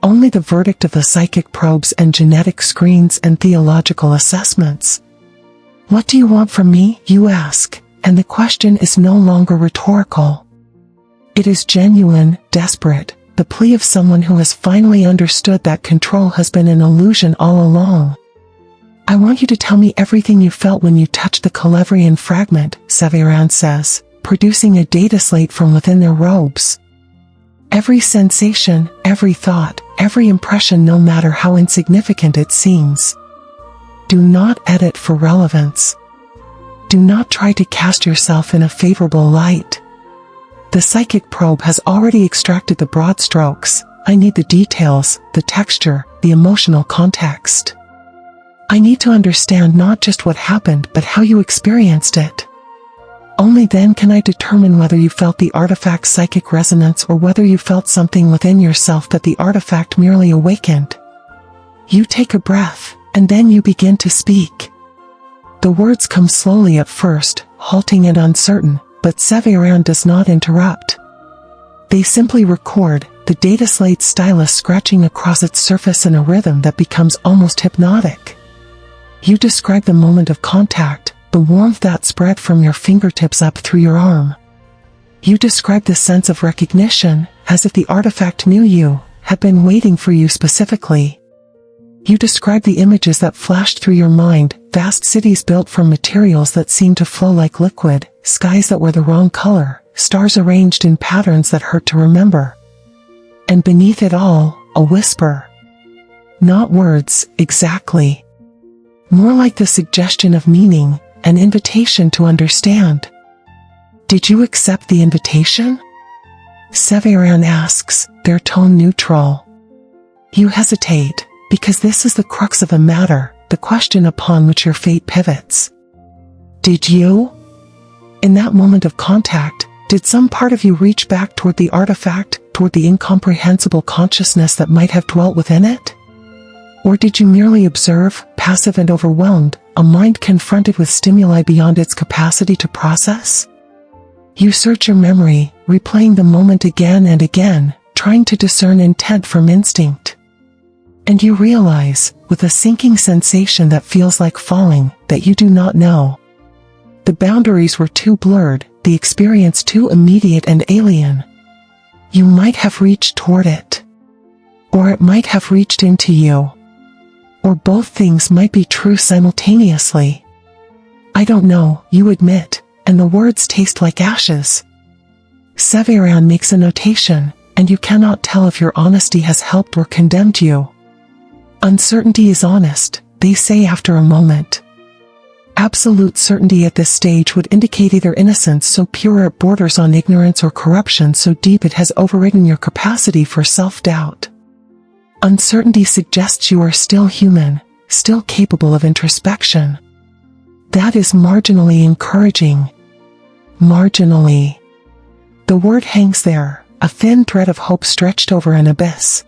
Only the verdict of the psychic probes and genetic screens and theological assessments. What do you want from me, you ask, and the question is no longer rhetorical. It is genuine, desperate, the plea of someone who has finally understood that control has been an illusion all along. I want you to tell me everything you felt when you touched the Calevrian fragment, Severan says, producing a data slate from within their robes. Every sensation, every thought, every impression, no matter how insignificant it seems. Do not edit for relevance. Do not try to cast yourself in a favorable light. The psychic probe has already extracted the broad strokes. I need the details, the texture, the emotional context. I need to understand not just what happened, but how you experienced it. Only then can I determine whether you felt the artifact's psychic resonance or whether you felt something within yourself that the artifact merely awakened. You take a breath, and then you begin to speak. The words come slowly at first, halting and uncertain, but Severan does not interrupt. They simply record, the data slate stylus scratching across its surface in a rhythm that becomes almost hypnotic. You describe the moment of contact, the warmth that spread from your fingertips up through your arm. You describe the sense of recognition, as if the artifact knew you, had been waiting for you specifically. You describe the images that flashed through your mind, vast cities built from materials that seemed to flow like liquid, skies that were the wrong color, stars arranged in patterns that hurt to remember. And beneath it all, a whisper. Not words, exactly. More like the suggestion of meaning, an invitation to understand. Did you accept the invitation? Severan asks, their tone neutral. You hesitate, because this is the crux of the matter, the question upon which your fate pivots. Did you? In that moment of contact, did some part of you reach back toward the artifact, toward the incomprehensible consciousness that might have dwelt within it? Or did you merely observe, passive and overwhelmed, a mind confronted with stimuli beyond its capacity to process? You search your memory, replaying the moment again and again, trying to discern intent from instinct. And you realize, with a sinking sensation that feels like falling, that you do not know. The boundaries were too blurred, the experience too immediate and alien. You might have reached toward it. Or it might have reached into you. Or both things might be true simultaneously. I don't know, you admit, and the words taste like ashes. Severan makes a notation, and you cannot tell if your honesty has helped or condemned you. Uncertainty is honest, they say after a moment. Absolute certainty at this stage would indicate either innocence so pure it borders on ignorance or corruption so deep it has overridden your capacity for self-doubt. Uncertainty suggests you are still human, still capable of introspection. That is marginally encouraging. Marginally. The word hangs there, a thin thread of hope stretched over an abyss.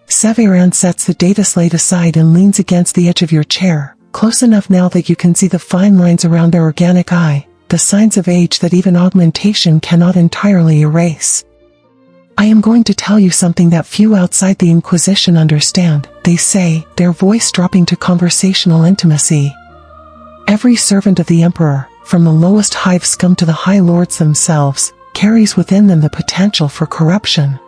Severan sets the data slate aside and leans against the edge of your chair, close enough now that you can see the fine lines around their organic eye, the signs of age that even augmentation cannot entirely erase. I am going to tell you something that few outside the Inquisition understand, they say, their voice dropping to conversational intimacy. Every servant of the Emperor, from the lowest hive scum to the High Lords themselves, carries within them the potential for corruption.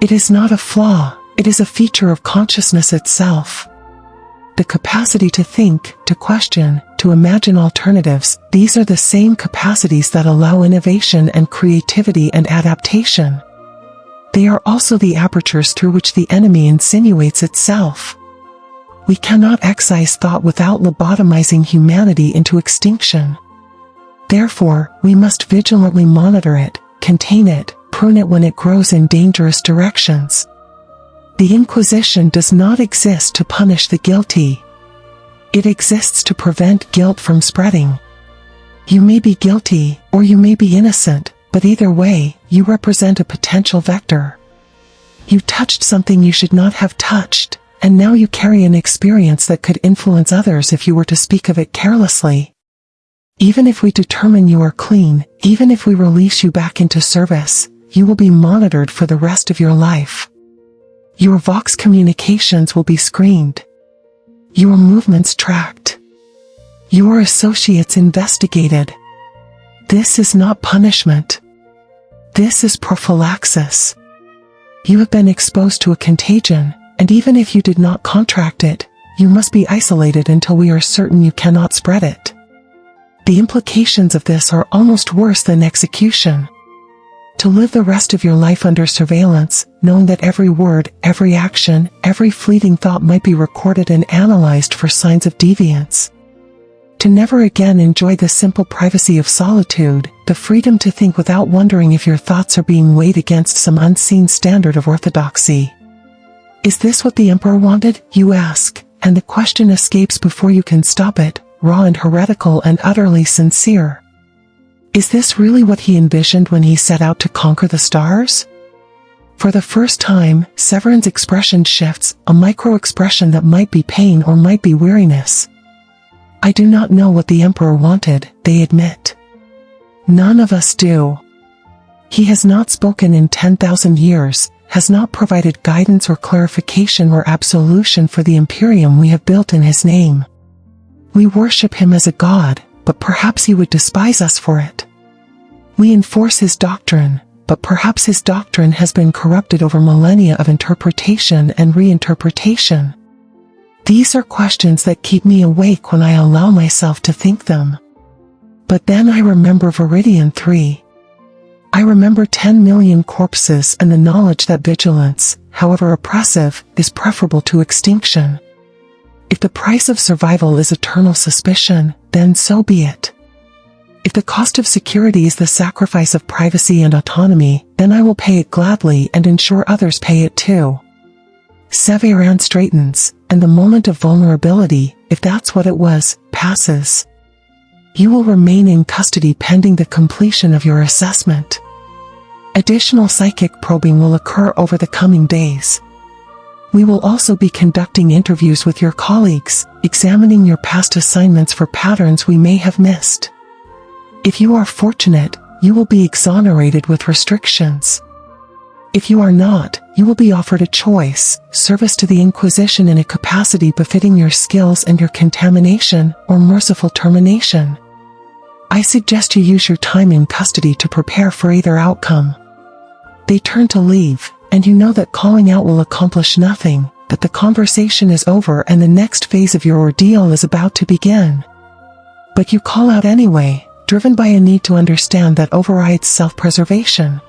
It is not a flaw, it is a feature of consciousness itself. The capacity to think, to question, to imagine alternatives, these are the same capacities that allow innovation and creativity and adaptation. They are also the apertures through which the enemy insinuates itself. We cannot excise thought without lobotomizing humanity into extinction. Therefore, we must vigilantly monitor it, contain it, prune it when it grows in dangerous directions. The Inquisition does not exist to punish the guilty. It exists to prevent guilt from spreading. You may be guilty, or you may be innocent, but either way, you represent a potential vector. You touched something you should not have touched, and now you carry an experience that could influence others if you were to speak of it carelessly. Even if we determine you are clean, even if we release you back into service, you will be monitored for the rest of your life. Your Vox communications will be screened. Your movements tracked. Your associates investigated. This is not punishment. This is prophylaxis. You have been exposed to a contagion, and even if you did not contract it, you must be isolated until we are certain you cannot spread it. The implications of this are almost worse than execution. To live the rest of your life under surveillance, knowing that every word, every action, every fleeting thought might be recorded and analyzed for signs of deviance. To never again enjoy the simple privacy of solitude, the freedom to think without wondering if your thoughts are being weighed against some unseen standard of orthodoxy. Is this what the Emperor wanted, you ask, and the question escapes before you can stop it, raw and heretical and utterly sincere. Is this really what he envisioned when he set out to conquer the stars? For the first time, Severan's expression shifts, a micro-expression that might be pain or might be weariness. I do not know what the Emperor wanted, they admit. None of us do. He has not spoken in 10,000 years, has not provided guidance or clarification or absolution for the Imperium we have built in his name. We worship him as a god, but perhaps he would despise us for it. We enforce his doctrine, but perhaps his doctrine has been corrupted over millennia of interpretation and reinterpretation. These are questions that keep me awake when I allow myself to think them. But then I remember Viridian 3. I remember 10 million corpses and the knowledge that vigilance, however oppressive, is preferable to extinction. If the price of survival is eternal suspicion, then so be it. If the cost of security is the sacrifice of privacy and autonomy, then I will pay it gladly and ensure others pay it too. Severan straightens, and the moment of vulnerability, if that's what it was, passes. You will remain in custody pending the completion of your assessment. Additional psychic probing will occur over the coming days. We will also be conducting interviews with your colleagues, examining your past assignments for patterns we may have missed. If you are fortunate, you will be exonerated with restrictions. If you are not, you will be offered a choice: service to the Inquisition in a capacity befitting your skills and your contamination, or merciful termination. I suggest you use your time in custody to prepare for either outcome. They turn to leave, and you know that calling out will accomplish nothing, that the conversation is over and the next phase of your ordeal is about to begin. But you call out anyway, driven by a need to understand that overrides self-preservation.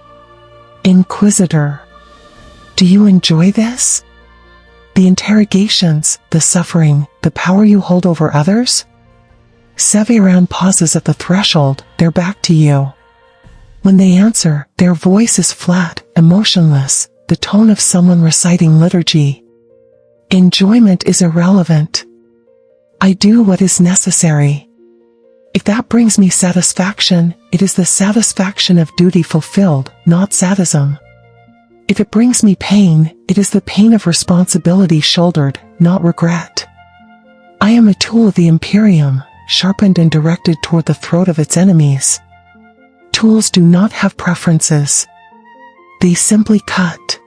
Inquisitor. Do you enjoy this? The interrogations, the suffering, the power you hold over others? Severan pauses at the threshold, their back to you. When they answer, their voice is flat, emotionless, the tone of someone reciting liturgy. Enjoyment is irrelevant. I do what is necessary. If that brings me satisfaction, it is the satisfaction of duty fulfilled, not sadism. If it brings me pain, it is the pain of responsibility shouldered, not regret. I am a tool of the Imperium, sharpened and directed toward the throat of its enemies. Tools do not have preferences. They simply cut.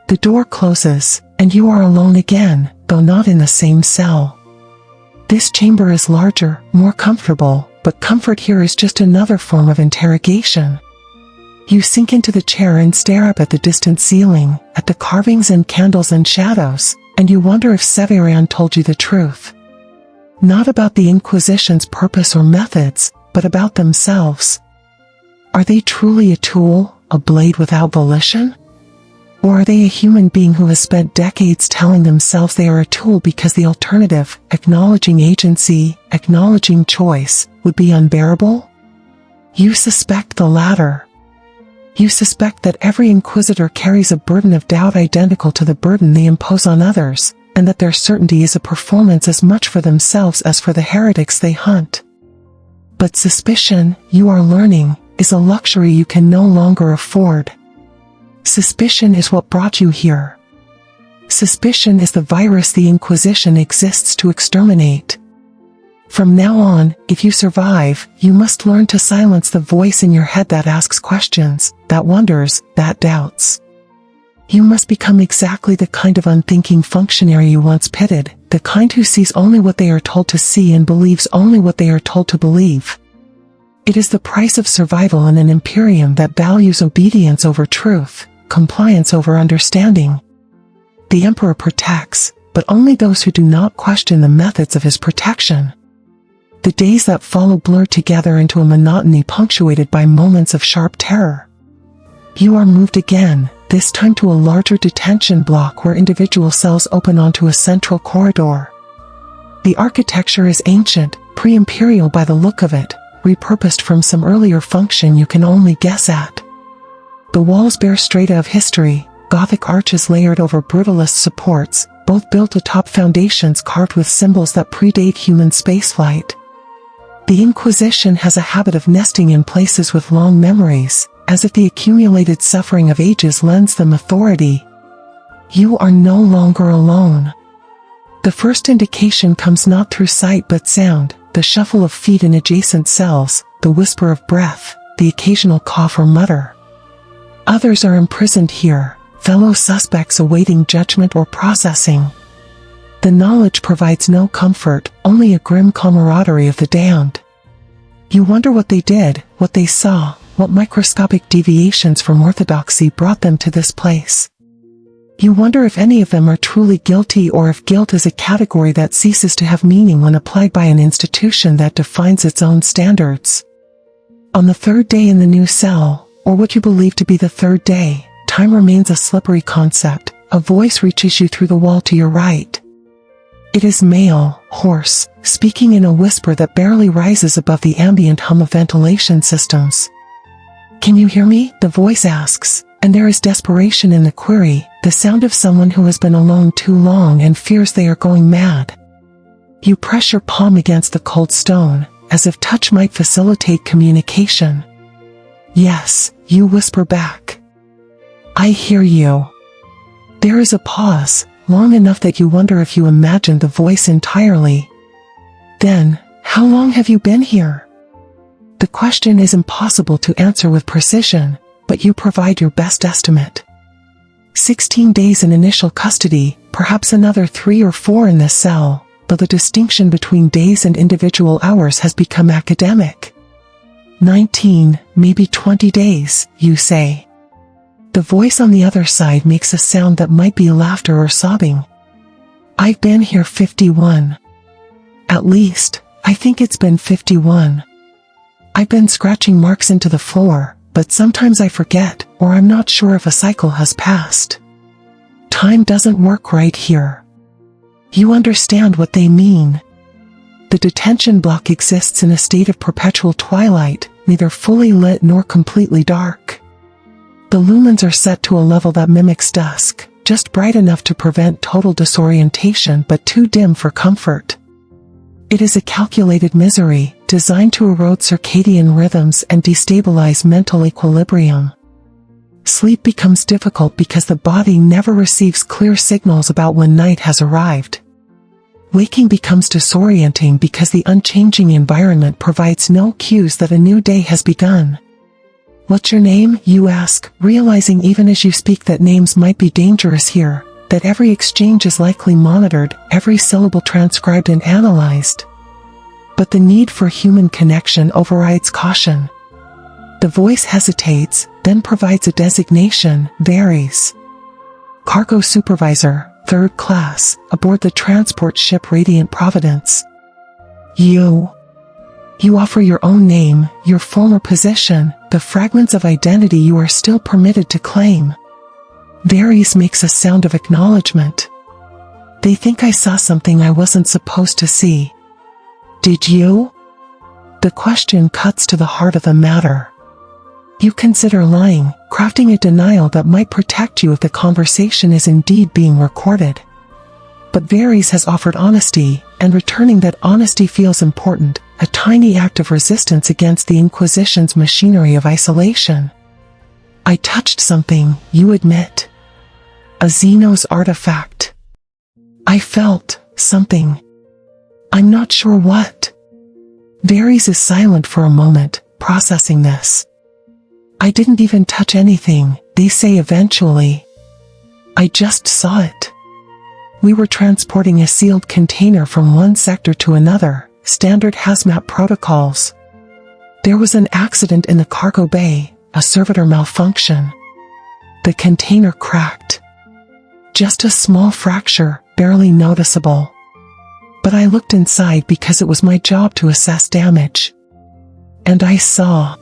The door closes, and you are alone again, though not in the same cell. This chamber is larger, more comfortable, but comfort here is just another form of interrogation. You sink into the chair and stare up at the distant ceiling, at the carvings and candles and shadows, and you wonder if Severan told you the truth. Not about the Inquisition's purpose or methods, but about themselves. Are they truly a tool, a blade without volition? Or are they a human being who has spent decades telling themselves they are a tool because the alternative, acknowledging agency, acknowledging choice, would be unbearable? You suspect the latter. You suspect that every Inquisitor carries a burden of doubt identical to the burden they impose on others, and that their certainty is a performance as much for themselves as for the heretics they hunt. But suspicion, you are learning, is a luxury you can no longer afford. Suspicion is what brought you here. Suspicion is the virus the Inquisition exists to exterminate. From now on, if you survive, you must learn to silence the voice in your head that asks questions, that wonders, that doubts. You must become exactly the kind of unthinking functionary you once pitied, the kind who sees only what they are told to see and believes only what they are told to believe. It is the price of survival in an Imperium that values obedience over truth, compliance over understanding. The Emperor protects, but only those who do not question the methods of his protection. The days that follow blur together into a monotony punctuated by moments of sharp terror. You are moved again, this time to a larger detention block where individual cells open onto a central corridor. The architecture is ancient, pre-imperial by the look of it, repurposed from some earlier function you can only guess at. The walls bear strata of history, Gothic arches layered over brutalist supports, both built atop foundations carved with symbols that predate human spaceflight. The Inquisition has a habit of nesting in places with long memories, as if the accumulated suffering of ages lends them authority. You are no longer alone. The first indication comes not through sight but sound, the shuffle of feet in adjacent cells, the whisper of breath, the occasional cough or mutter. Others are imprisoned here, fellow suspects awaiting judgment or processing. The knowledge provides no comfort, only a grim camaraderie of the damned. You wonder what they did, what they saw, what microscopic deviations from orthodoxy brought them to this place. You wonder if any of them are truly guilty or if guilt is a category that ceases to have meaning when applied by an institution that defines its own standards. On the third day in the new cell, or what you believe to be the third day, time remains a slippery concept. A voice reaches you through the wall to your right. It is male, hoarse, speaking in a whisper that barely rises above the ambient hum of ventilation systems. "Can you hear me?" the voice asks, and there is desperation in the query, the sound of someone who has been alone too long and fears they are going mad. You press your palm against the cold stone, as if touch might facilitate communication. "Yes," you whisper back. "I hear you." There is a pause, long enough that you wonder if you imagined the voice entirely. Then, "How long have you been here?" The question is impossible to answer with precision, but you provide your best estimate. 16 days in initial custody, perhaps another 3 or 4 in this cell, though the distinction between days and individual hours has become academic. 19, maybe 20 days, you say. The voice on the other side makes a sound that might be laughter or sobbing. "I've been here 51. At least, I think it's been 51. I've been scratching marks into the floor, but sometimes I forget, or I'm not sure if a cycle has passed. Time doesn't work right here." You understand what they mean. The detention block exists in a state of perpetual twilight, neither fully lit nor completely dark. The lumens are set to a level that mimics dusk, just bright enough to prevent total disorientation but too dim for comfort. It is a calculated misery, designed to erode circadian rhythms and destabilize mental equilibrium. Sleep becomes difficult because the body never receives clear signals about when night has arrived. Waking becomes disorienting because the unchanging environment provides no cues that a new day has begun. "What's your name?" you ask, realizing even as you speak that names might be dangerous here, that every exchange is likely monitored, every syllable transcribed and analyzed. But the need for human connection overrides caution. The voice hesitates, then provides a designation, varies. "Cargo supervisor, 3rd class, aboard the transport ship Radiant Providence." You offer your own name, your former position, the fragments of identity you are still permitted to claim. Varies makes a sound of acknowledgement. "They think I saw something I wasn't supposed to see." "Did you?" The question cuts to the heart of the matter. You consider lying, crafting a denial that might protect you if the conversation is indeed being recorded. But Varys has offered honesty, and returning that honesty feels important, a tiny act of resistance against the Inquisition's machinery of isolation. "I touched something," you admit. "A Xenos artifact. I felt something. I'm not sure what." Varys is silent for a moment, processing this. "I didn't even touch anything," they say eventually. "I just saw it. We were transporting a sealed container from one sector to another, standard hazmat protocols. There was an accident in the cargo bay, a servitor malfunction. The container cracked. Just a small fracture, barely noticeable. But I looked inside because it was my job to assess damage. And I saw."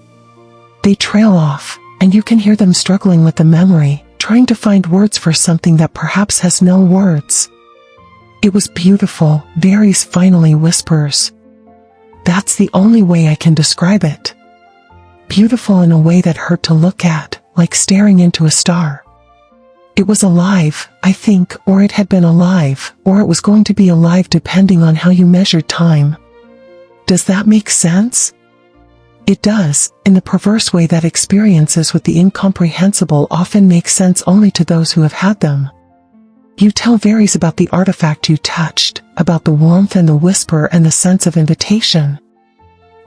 They trail off, and you can hear them struggling with the memory, trying to find words for something that perhaps has no words. "It was beautiful," Varys finally whispers. "That's the only way I can describe it. Beautiful in a way that hurt to look at, like staring into a star. It was alive, I think, or it had been alive, or it was going to be alive depending on how you measured time. Does that make sense?" It does, in the perverse way that experiences with the incomprehensible often make sense only to those who have had them. You tell Varys about the artifact you touched, about the warmth and the whisper and the sense of invitation.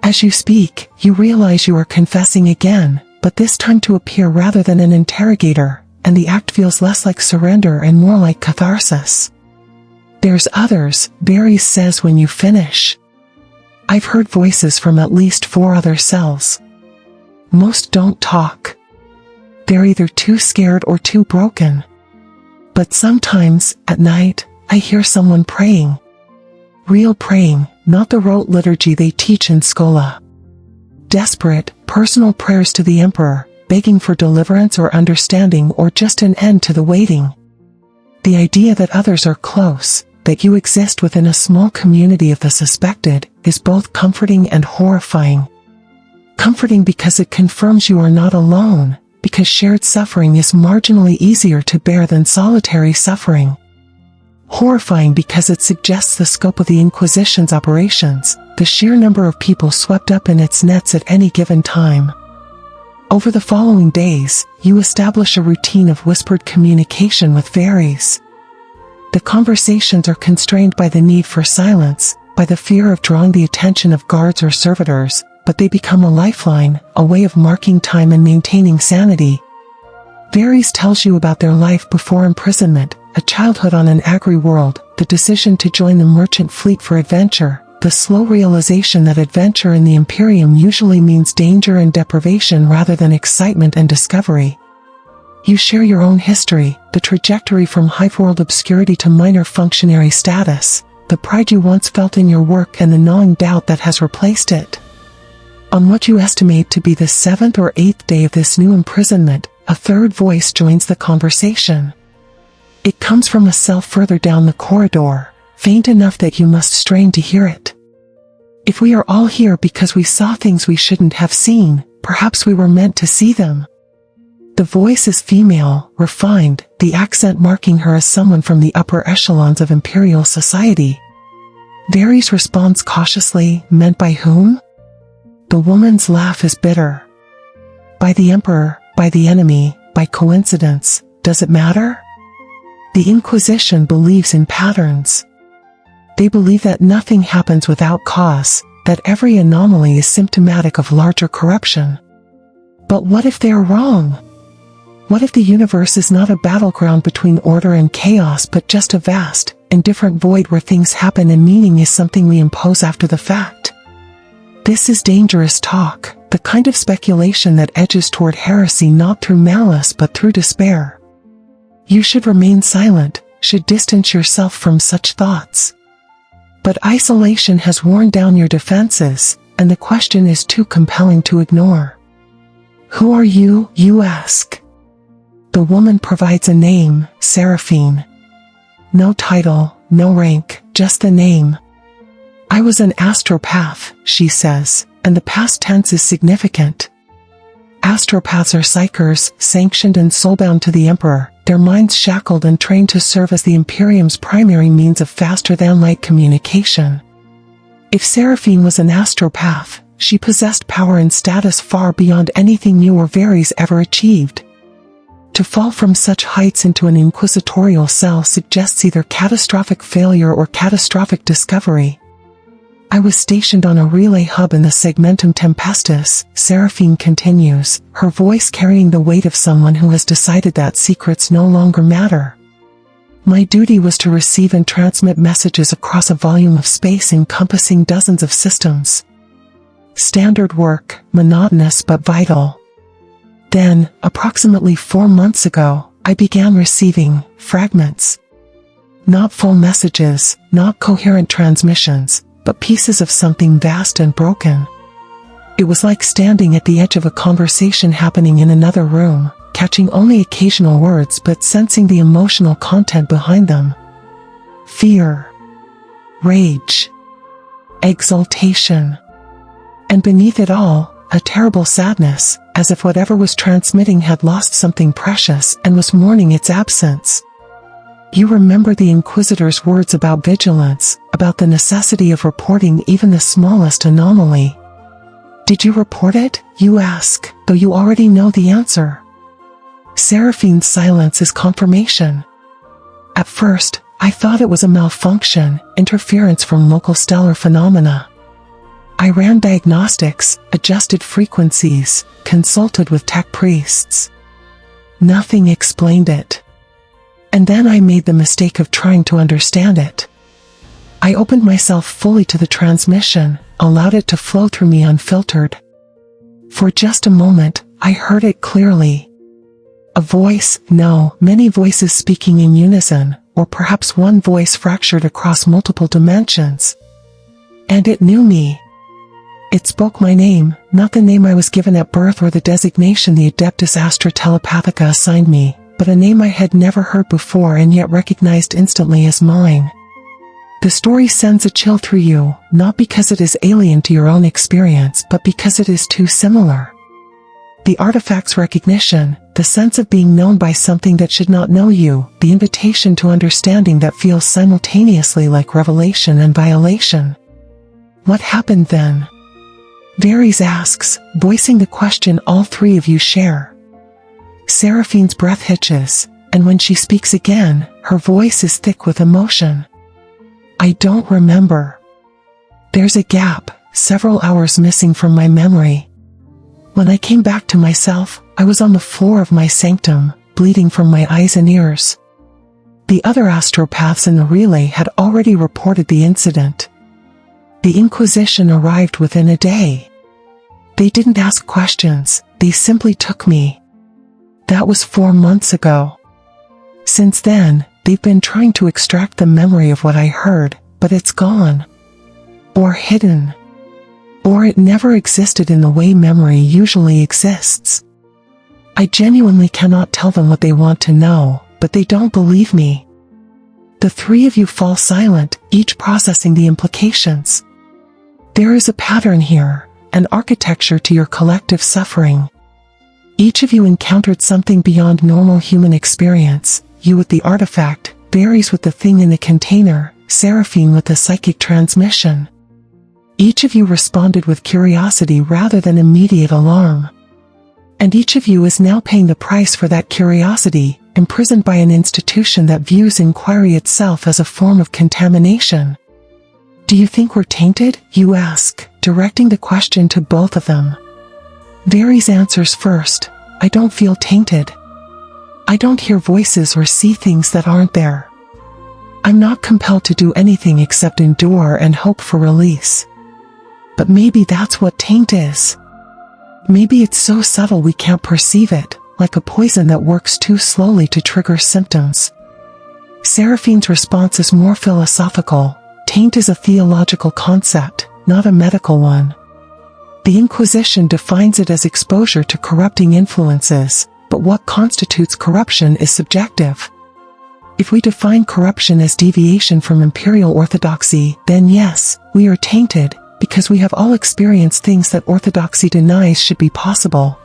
As you speak, you realize you are confessing again, but this time to a peer rather than an interrogator, and the act feels less like surrender and more like catharsis. "There's others," Varys says when you finish. "I've heard voices from at least 4 other cells. Most don't talk. They're either too scared or too broken. But sometimes, at night, I hear someone praying. Real praying, not the rote liturgy they teach in Schola. Desperate, personal prayers to the Emperor, begging for deliverance or understanding or just an end to the waiting. The idea that others are close, that you exist within a small community of the suspected, is both comforting and horrifying. Comforting because it confirms you are not alone, because shared suffering is marginally easier to bear than solitary suffering. Horrifying because it suggests the scope of the Inquisition's operations, the sheer number of people swept up in its nets at any given time. Over the following days, you establish a routine of whispered communication with Varys. The conversations are constrained by the need for silence, by the fear of drawing the attention of guards or servitors, but they become a lifeline, a way of marking time and maintaining sanity. Varys tells you about their life before imprisonment, a childhood on an agri world, the decision to join the merchant fleet for adventure, the slow realization that adventure in the Imperium usually means danger and deprivation rather than excitement and discovery. You share your own history, the trajectory from hive-world obscurity to minor functionary status, the pride you once felt in your work and the gnawing doubt that has replaced it. On what you estimate to be the 7th or 8th day of this new imprisonment, a third voice joins the conversation. It comes from a cell further down the corridor, faint enough that you must strain to hear it. If we are all here because we saw things we shouldn't have seen, perhaps we were meant to see them. The voice is female, refined, the accent marking her as someone from the upper echelons of Imperial society. Varys responds cautiously, meant by whom? The woman's laugh is bitter. By the Emperor, by the enemy, by coincidence, does it matter? The Inquisition believes in patterns. They believe that nothing happens without cause, that every anomaly is symptomatic of larger corruption. But what if they are wrong? What if the universe is not a battleground between order and chaos but just a vast, indifferent void where things happen and meaning is something we impose after the fact? This is dangerous talk, the kind of speculation that edges toward heresy not through malice but through despair. You should remain silent, should distance yourself from such thoughts. But isolation has worn down your defenses, and the question is too compelling to ignore. Who are you, you ask? The woman provides a name, Seraphine. No title, no rank, just the name. I was an astropath, she says, and the past tense is significant. Astropaths are psychers, sanctioned and soulbound to the Emperor, their minds shackled and trained to serve as the Imperium's primary means of faster-than-light communication. If Seraphine was an astropath, she possessed power and status far beyond anything you or Varys ever achieved. To fall from such heights into an inquisitorial cell suggests either catastrophic failure or catastrophic discovery. I was stationed on a relay hub in the Segmentum Tempestus, Seraphine continues, her voice carrying the weight of someone who has decided that secrets no longer matter. My duty was to receive and transmit messages across a volume of space encompassing dozens of systems. Standard work, monotonous but vital. Then, approximately 4 months ago, I began receiving fragments. Not full messages, not coherent transmissions, but pieces of something vast and broken. It was like standing at the edge of a conversation happening in another room, catching only occasional words but sensing the emotional content behind them. Fear, rage, exultation, and beneath it all, a terrible sadness, as if whatever was transmitting had lost something precious and was mourning its absence. You remember the Inquisitor's words about vigilance, about the necessity of reporting even the smallest anomaly. Did you report it, you ask, though you already know the answer? Seraphine's silence is confirmation. At first, I thought it was a malfunction, interference from local stellar phenomena. I ran diagnostics, adjusted frequencies, consulted with tech priests. Nothing explained it. And then I made the mistake of trying to understand it. I opened myself fully to the transmission, allowed it to flow through me unfiltered. For just a moment, I heard it clearly. A voice, no, many voices speaking in unison, or perhaps one voice fractured across multiple dimensions. And it knew me. It spoke my name, not the name I was given at birth or the designation the Adeptus Astra Telepathica assigned me, but a name I had never heard before and yet recognized instantly as mine. The story sends a chill through you, not because it is alien to your own experience, but because it is too similar. The artifact's recognition, the sense of being known by something that should not know you, the invitation to understanding that feels simultaneously like revelation and violation. What happened then? Varys asks, voicing the question all three of you share. Seraphine's breath hitches, and when she speaks again, her voice is thick with emotion. I don't remember. There's a gap, several hours missing from my memory. When I came back to myself, I was on the floor of my sanctum, bleeding from my eyes and ears. The other astropaths in the relay had already reported the incident. The Inquisition arrived within a day. They didn't ask questions, they simply took me. That was 4 months ago. Since then, they've been trying to extract the memory of what I heard, but it's gone. Or hidden. Or it never existed in the way memory usually exists. I genuinely cannot tell them what they want to know, but they don't believe me. The three of you fall silent, each processing the implications. There is a pattern here, an architecture to your collective suffering. Each of you encountered something beyond normal human experience, you with the artifact, Varys with the thing in the container, Seraphine with the psychic transmission. Each of you responded with curiosity rather than immediate alarm. And each of you is now paying the price for that curiosity, imprisoned by an institution that views inquiry itself as a form of contamination. Do you think we're tainted? You ask, directing the question to both of them. Varys answers first, I don't feel tainted. I don't hear voices or see things that aren't there. I'm not compelled to do anything except endure and hope for release. But maybe that's what taint is. Maybe it's so subtle we can't perceive it, like a poison that works too slowly to trigger symptoms. Seraphine's response is more philosophical. Taint is a theological concept, not a medical one. The Inquisition defines it as exposure to corrupting influences, but what constitutes corruption is subjective. If we define corruption as deviation from Imperial orthodoxy, then yes, we are tainted, because we have all experienced things that orthodoxy denies should be possible.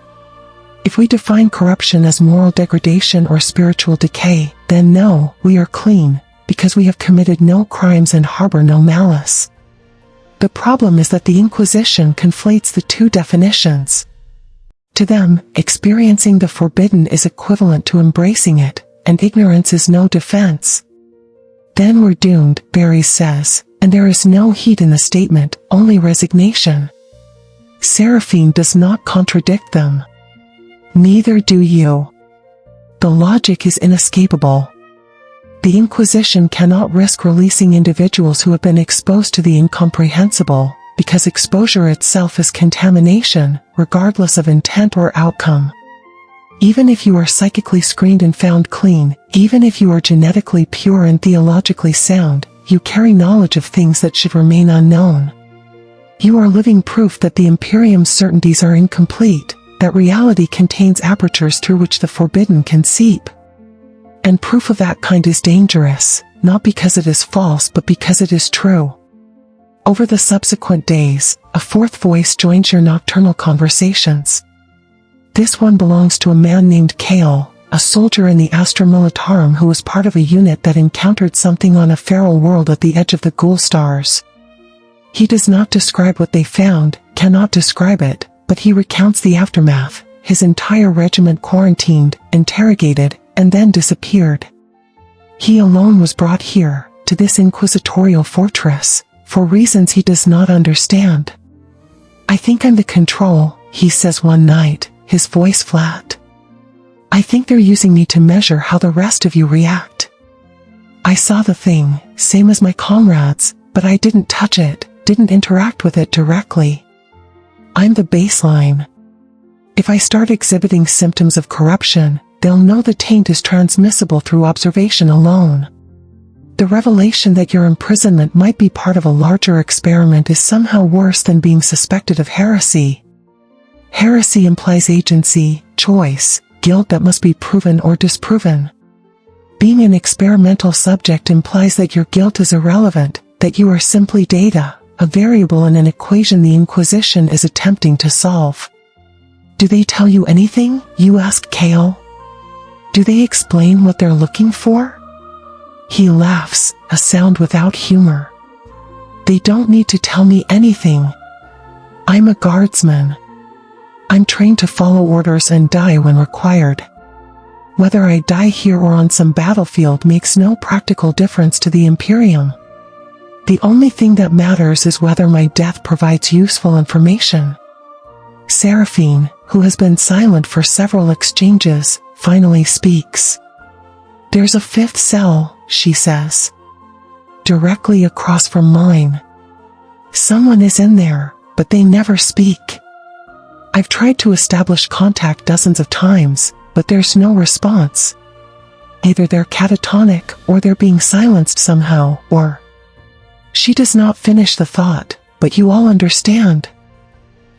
If we define corruption as moral degradation or spiritual decay, then no, we are clean, because we have committed no crimes and harbor no malice. The problem is that the Inquisition conflates the two definitions. To them, experiencing the forbidden is equivalent to embracing it, and ignorance is no defense. Then we're doomed, Varys says, and there is no heat in the statement, only resignation. Seraphine does not contradict them. Neither do you. The logic is inescapable. The Inquisition cannot risk releasing individuals who have been exposed to the incomprehensible, because exposure itself is contamination, regardless of intent or outcome. Even if you are psychically screened and found clean, even if you are genetically pure and theologically sound, you carry knowledge of things that should remain unknown. You are living proof that the Imperium's certainties are incomplete, that reality contains apertures through which the forbidden can seep. And proof of that kind is dangerous, not because it is false but because it is true. Over the subsequent days, a fourth voice joins your nocturnal conversations. This one belongs to a man named Kale, a soldier in the Astra Militarum who was part of a unit that encountered something on a feral world at the edge of the Ghoul Stars. He does not describe what they found, cannot describe it, but he recounts the aftermath, his entire regiment quarantined, interrogated, and then disappeared. He alone was brought here, to this inquisitorial fortress, for reasons he does not understand. I think I'm the control, he says one night, his voice flat. I think they're using me to measure how the rest of you react. I saw the thing, same as my comrades, but I didn't touch it, didn't interact with it directly. I'm the baseline. If I start exhibiting symptoms of corruption, they'll know the taint is transmissible through observation alone. The revelation that your imprisonment might be part of a larger experiment is somehow worse than being suspected of heresy. Heresy implies agency, choice, guilt that must be proven or disproven. Being an experimental subject implies that your guilt is irrelevant, that you are simply data, a variable in an equation the Inquisition is attempting to solve. Do they tell you anything? You ask Kale. Do they explain what they're looking for? He laughs, a sound without humor. They don't need to tell me anything. I'm a guardsman. I'm trained to follow orders and die when required. Whether I die here or on some battlefield makes no practical difference to the Imperium. The only thing that matters is whether my death provides useful information. Seraphine, who has been silent for several exchanges, finally speaks. There's a fifth cell, she says. Directly across from mine. Someone is in there, but they never speak. I've tried to establish contact dozens of times, but there's no response. Either they're catatonic, or they're being silenced somehow, or... She does not finish the thought, but you all understand.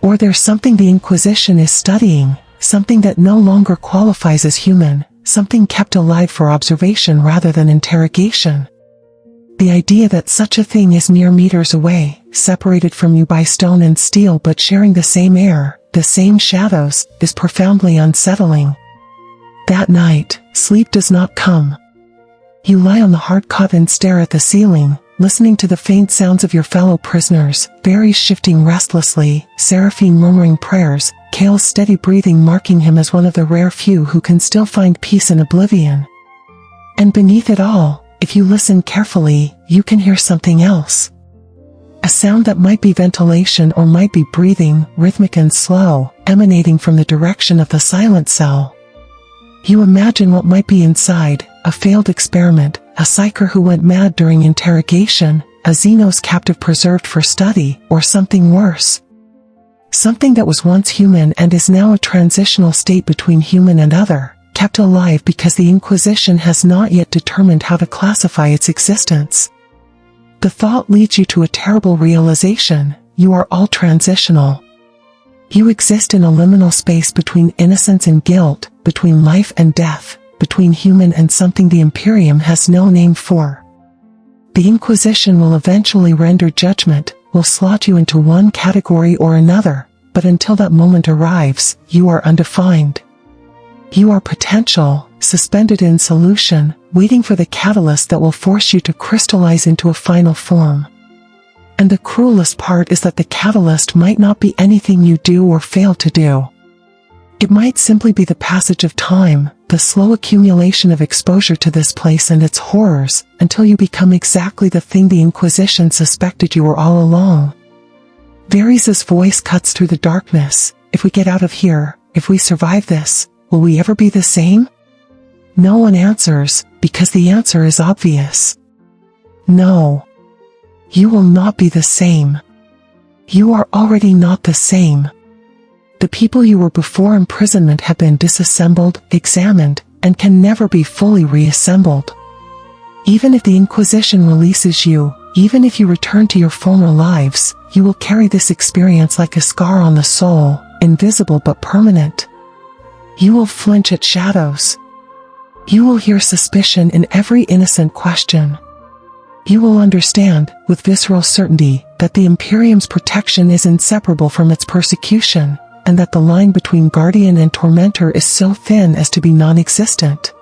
Or there's something the Inquisition is studying, something that no longer qualifies as human, something kept alive for observation rather than interrogation. The idea that such a thing is mere meters away, separated from you by stone and steel but sharing the same air, the same shadows, is profoundly unsettling. That night, sleep does not come. You lie on the hard cot and stare at the ceiling, listening to the faint sounds of your fellow prisoners, berries shifting restlessly, Seraphine murmuring prayers, Kale's steady breathing marking him as one of the rare few who can still find peace in oblivion. And beneath it all, if you listen carefully, you can hear something else. A sound that might be ventilation or might be breathing, rhythmic and slow, emanating from the direction of the silent cell. You imagine what might be inside, a failed experiment, a psyker who went mad during interrogation, a Xenos captive preserved for study, or something worse. Something that was once human and is now a transitional state between human and other, kept alive because the Inquisition has not yet determined how to classify its existence. The thought leads you to a terrible realization: you are all transitional. You exist in a liminal space between innocence and guilt, between life and death, between human and something the Imperium has no name for. The Inquisition will eventually render judgment, will slot you into one category or another, but until that moment arrives, you are undefined. You are potential, suspended in solution, waiting for the catalyst that will force you to crystallize into a final form. And the cruelest part is that the catalyst might not be anything you do or fail to do. It might simply be the passage of time, the slow accumulation of exposure to this place and its horrors, until you become exactly the thing the Inquisition suspected you were all along. Varys' voice cuts through the darkness. If we get out of here, if we survive this, will we ever be the same? No one answers, because the answer is obvious. No. You will not be the same. You are already not the same. The people you were before imprisonment have been disassembled, examined, and can never be fully reassembled. Even if the Inquisition releases you, even if you return to your former lives, you will carry this experience like a scar on the soul, invisible but permanent. You will flinch at shadows. You will hear suspicion in every innocent question. You will understand, with visceral certainty, that the Imperium's protection is inseparable from its persecution, and that the line between guardian and tormentor is so thin as to be non-existent.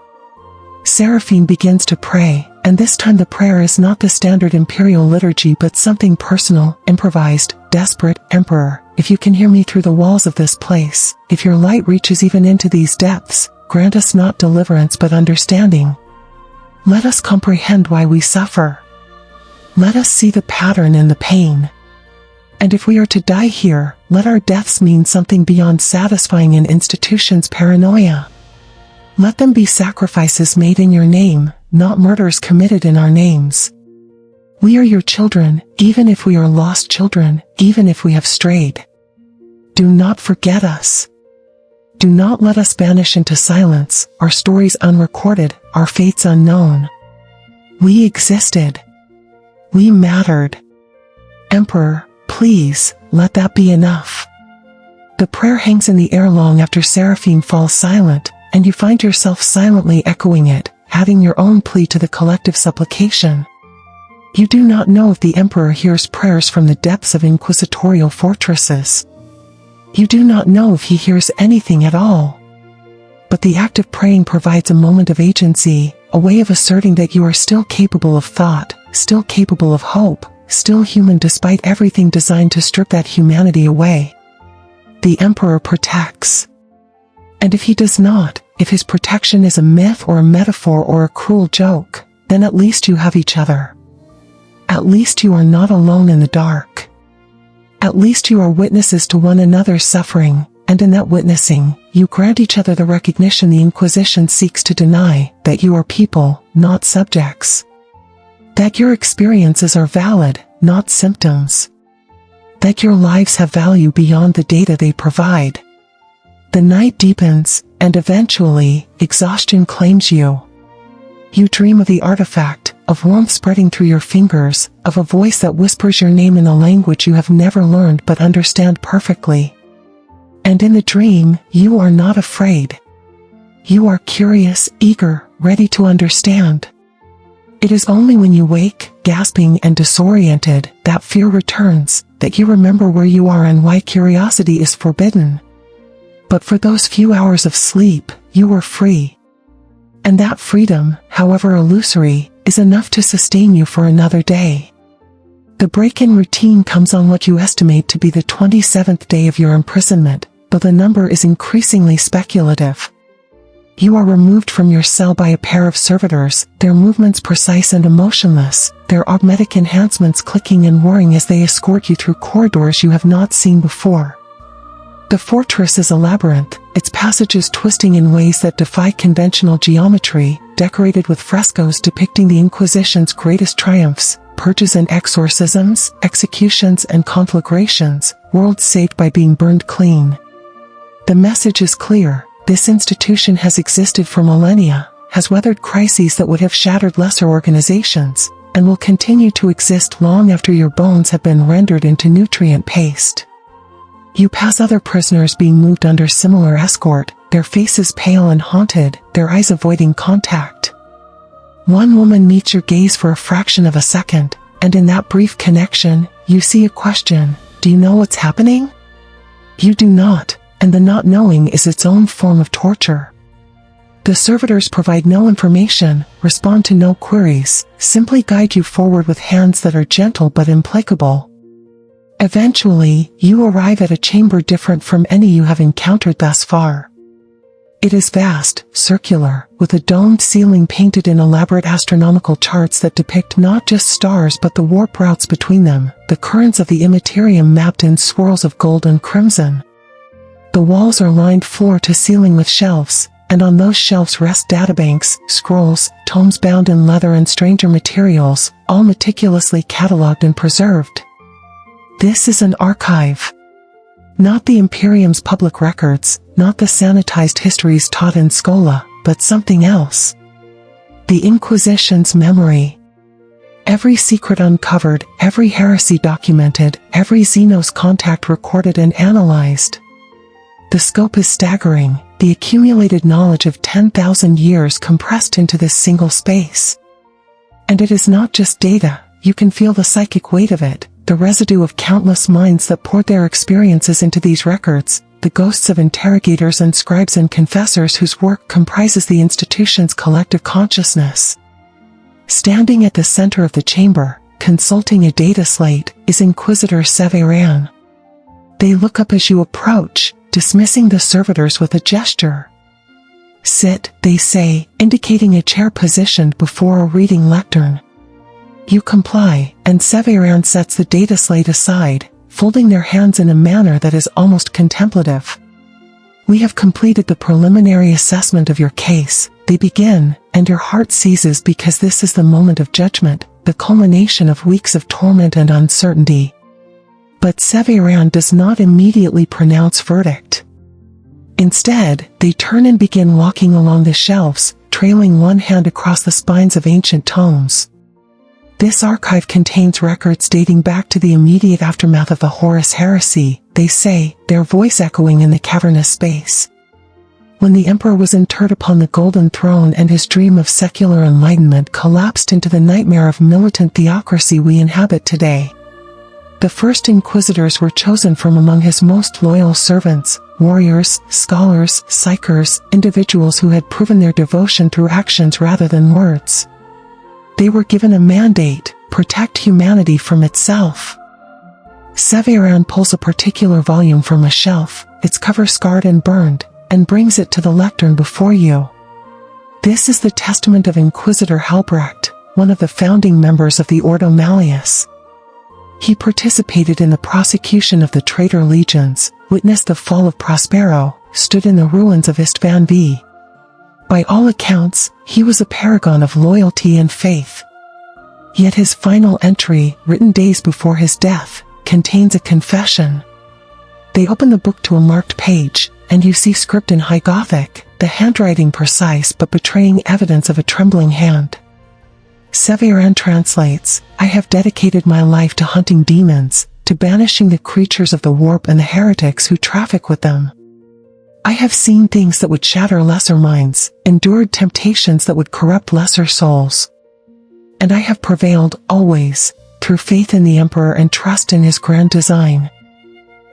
Seraphine begins to pray, and this time the prayer is not the standard Imperial liturgy but something personal, improvised, desperate. Emperor, if you can hear me through the walls of this place, if your light reaches even into these depths, grant us not deliverance but understanding. Let us comprehend why we suffer. Let us see the pattern in the pain. And if we are to die here, let our deaths mean something beyond satisfying an institution's paranoia. Let them be sacrifices made in your name, not murders committed in our names. We are your children, even if we are lost children, even if we have strayed. Do not forget us. Do not let us vanish into silence, our stories unrecorded, our fates unknown. We existed. We mattered. Emperor, please, let that be enough. The prayer hangs in the air long after Seraphim falls silent, and you find yourself silently echoing it, adding your own plea to the collective supplication. You do not know if the Emperor hears prayers from the depths of inquisitorial fortresses. You do not know if he hears anything at all. But the act of praying provides a moment of agency, a way of asserting that you are still capable of thought, still capable of hope, still human despite everything designed to strip that humanity away. The Emperor protects. And if he does not, if his protection is a myth or a metaphor or a cruel joke, then at least you have each other. At least you are not alone in the dark. At least you are witnesses to one another's suffering, and in that witnessing, you grant each other the recognition the Inquisition seeks to deny, that you are people, not subjects. That your experiences are valid, not symptoms. That your lives have value beyond the data they provide. The night deepens, and eventually, exhaustion claims you. You dream of the artifact, of warmth spreading through your fingers, of a voice that whispers your name in a language you have never learned but understand perfectly. And in the dream, you are not afraid. You are curious, eager, ready to understand. It is only when you wake, gasping and disoriented, that fear returns, that you remember where you are and why curiosity is forbidden. But for those few hours of sleep, you were free. And that freedom, however illusory, is enough to sustain you for another day. The break-in routine comes on what you estimate to be the 27th day of your imprisonment, though the number is increasingly speculative. You are removed from your cell by a pair of servitors, their movements precise and emotionless, their augmetic enhancements clicking and whirring as they escort you through corridors you have not seen before. The fortress is a labyrinth, its passages twisting in ways that defy conventional geometry, decorated with frescoes depicting the Inquisition's greatest triumphs, purges and exorcisms, executions and conflagrations, worlds saved by being burned clean. The message is clear: this institution has existed for millennia, has weathered crises that would have shattered lesser organizations, and will continue to exist long after your bones have been rendered into nutrient paste. You pass other prisoners being moved under similar escort, their faces pale and haunted, their eyes avoiding contact. One woman meets your gaze for a fraction of a second, and in that brief connection, you see a question: do you know what's happening? You do not, and the not knowing is its own form of torture. The servitors provide no information, respond to no queries, simply guide you forward with hands that are gentle but implacable. Eventually, you arrive at a chamber different from any you have encountered thus far. It is vast, circular, with a domed ceiling painted in elaborate astronomical charts that depict not just stars but the warp routes between them, the currents of the Imperium mapped in swirls of gold and crimson. The walls are lined floor to ceiling with shelves, and on those shelves rest databanks, scrolls, tomes bound in leather and stranger materials, all meticulously catalogued and preserved. This is an archive. Not the Imperium's public records, not the sanitized histories taught in Schola, but something else. The Inquisition's memory. Every secret uncovered, every heresy documented, every Xenos contact recorded and analyzed. The scope is staggering, the accumulated knowledge of 10,000 years compressed into this single space. And it is not just data, you can feel the psychic weight of it. The residue of countless minds that poured their experiences into these records, the ghosts of interrogators and scribes and confessors whose work comprises the institution's collective consciousness. Standing at the center of the chamber, consulting a data slate, is Inquisitor Severan. They look up as you approach, dismissing the servitors with a gesture. Sit, they say, indicating a chair positioned before a reading lectern. You comply, and Severan sets the data slate aside, folding their hands in a manner that is almost contemplative. We have completed the preliminary assessment of your case, they begin, and your heart seizes because this is the moment of judgment, the culmination of weeks of torment and uncertainty. But Severan does not immediately pronounce verdict. Instead, they turn and begin walking along the shelves, trailing one hand across the spines of ancient tomes, This archive contains records dating back to the immediate aftermath of the Horus heresy, they say, their voice echoing in the cavernous space. When the emperor was interred upon the golden throne and his dream of secular enlightenment collapsed into the nightmare of militant theocracy we inhabit today. The first inquisitors were chosen from among his most loyal servants, warriors, scholars, psychers, individuals who had proven their devotion through actions rather than words. They were given a mandate: protect humanity from itself. Severan pulls a particular volume from a shelf, its cover scarred and burned, and brings it to the lectern before you. This is the testament of Inquisitor Halbrecht, one of the founding members of the Ordo Malleus. He participated in the prosecution of the traitor legions, witnessed the fall of Prospero, stood in the ruins of Istvan V. By all accounts, he was a paragon of loyalty and faith. Yet his final entry, written days before his death, contains a confession. They open the book to a marked page, and you see script in High Gothic, the handwriting precise but betraying evidence of a trembling hand. Severan translates, "I have dedicated my life to hunting demons, to banishing the creatures of the warp and the heretics who traffic with them. I have seen things that would shatter lesser minds, endured temptations that would corrupt lesser souls. And I have prevailed, always, through faith in the Emperor and trust in his grand design.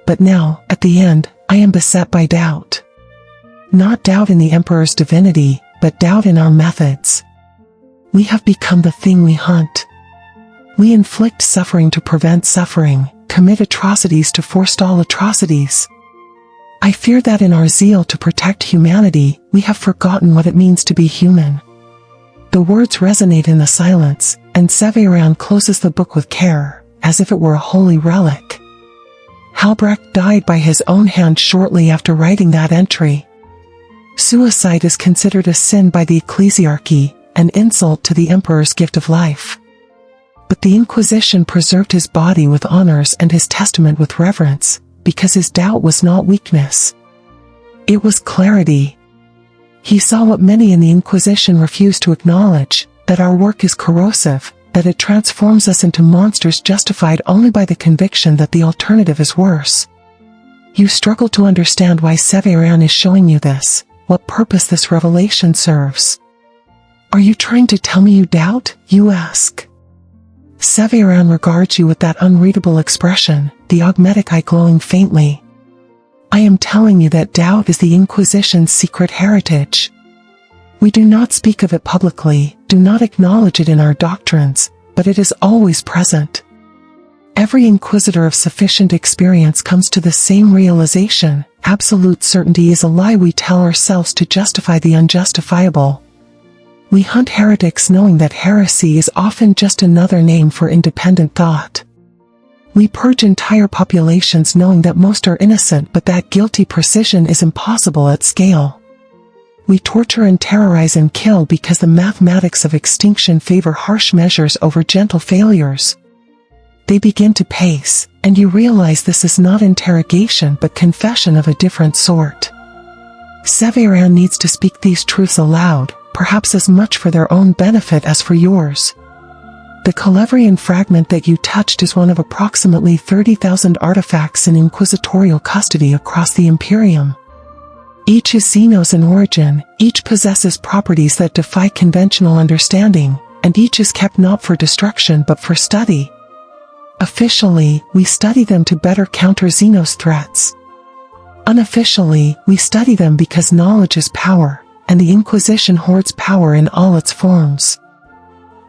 But now, at the end, I am beset by doubt. Not doubt in the Emperor's divinity, but doubt in our methods. We have become the thing we hunt. We inflict suffering to prevent suffering, commit atrocities to forestall atrocities. I fear that in our zeal to protect humanity, we have forgotten what it means to be human." The words resonate in the silence, and Severan closes the book with care, as if it were a holy relic. Halbrecht died by his own hand shortly after writing that entry. Suicide is considered a sin by the ecclesiarchy, an insult to the emperor's gift of life. But the Inquisition preserved his body with honors and his testament with reverence, because his doubt was not weakness. It was clarity. He saw what many in the Inquisition refused to acknowledge, that our work is corrosive, that it transforms us into monsters justified only by the conviction that the alternative is worse. You struggle to understand why Severan is showing you this, what purpose this revelation serves. "Are you trying to tell me you doubt?" you ask. Severan regards you with that unreadable expression, the augmetic eye glowing faintly. "I am telling you that doubt is the Inquisition's secret heritage. We do not speak of it publicly, do not acknowledge it in our doctrines, but it is always present. Every inquisitor of sufficient experience comes to the same realization: absolute certainty is a lie we tell ourselves to justify the unjustifiable. We hunt heretics knowing that heresy is often just another name for independent thought. We purge entire populations knowing that most are innocent but that guilty precision is impossible at scale. We torture and terrorize and kill because the mathematics of extinction favor harsh measures over gentle failures. They begin to pace, and you realize this is not interrogation but confession of a different sort. Severan needs to speak these truths aloud, perhaps as much for their own benefit as for yours. The Calevrian fragment that you touched is one of approximately 30,000 artifacts in Inquisitorial custody across the Imperium. Each is Xenos in origin, each possesses properties that defy conventional understanding, and each is kept not for destruction but for study. Officially, we study them to better counter Xenos threats. Unofficially, we study them because knowledge is power, and the Inquisition hoards power in all its forms.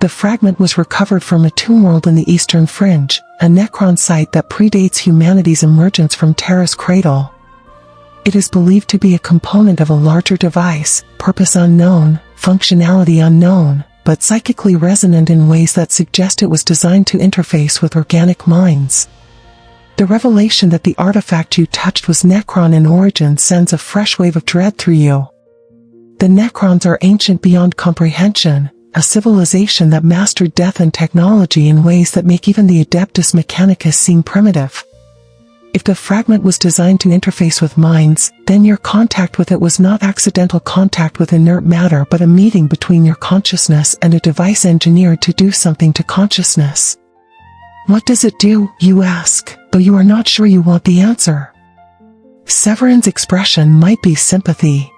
The fragment was recovered from a tomb world in the Eastern Fringe, a necron site that predates humanity's emergence from Terra's cradle. It is believed to be a component of a larger device, purpose unknown, functionality unknown, but psychically resonant in ways that suggest it was designed to interface with organic minds. The revelation that the artifact you touched was necron in origin sends a fresh wave of dread through you. The necrons are ancient beyond comprehension, a civilization that mastered death and technology in ways that make even the Adeptus Mechanicus seem primitive. If the fragment was designed to interface with minds, then your contact with it was not accidental contact with inert matter but a meeting between your consciousness and a device engineered to do something to consciousness. What does it do, you ask, though you are not sure you want the answer? Severan's expression might be sympathy.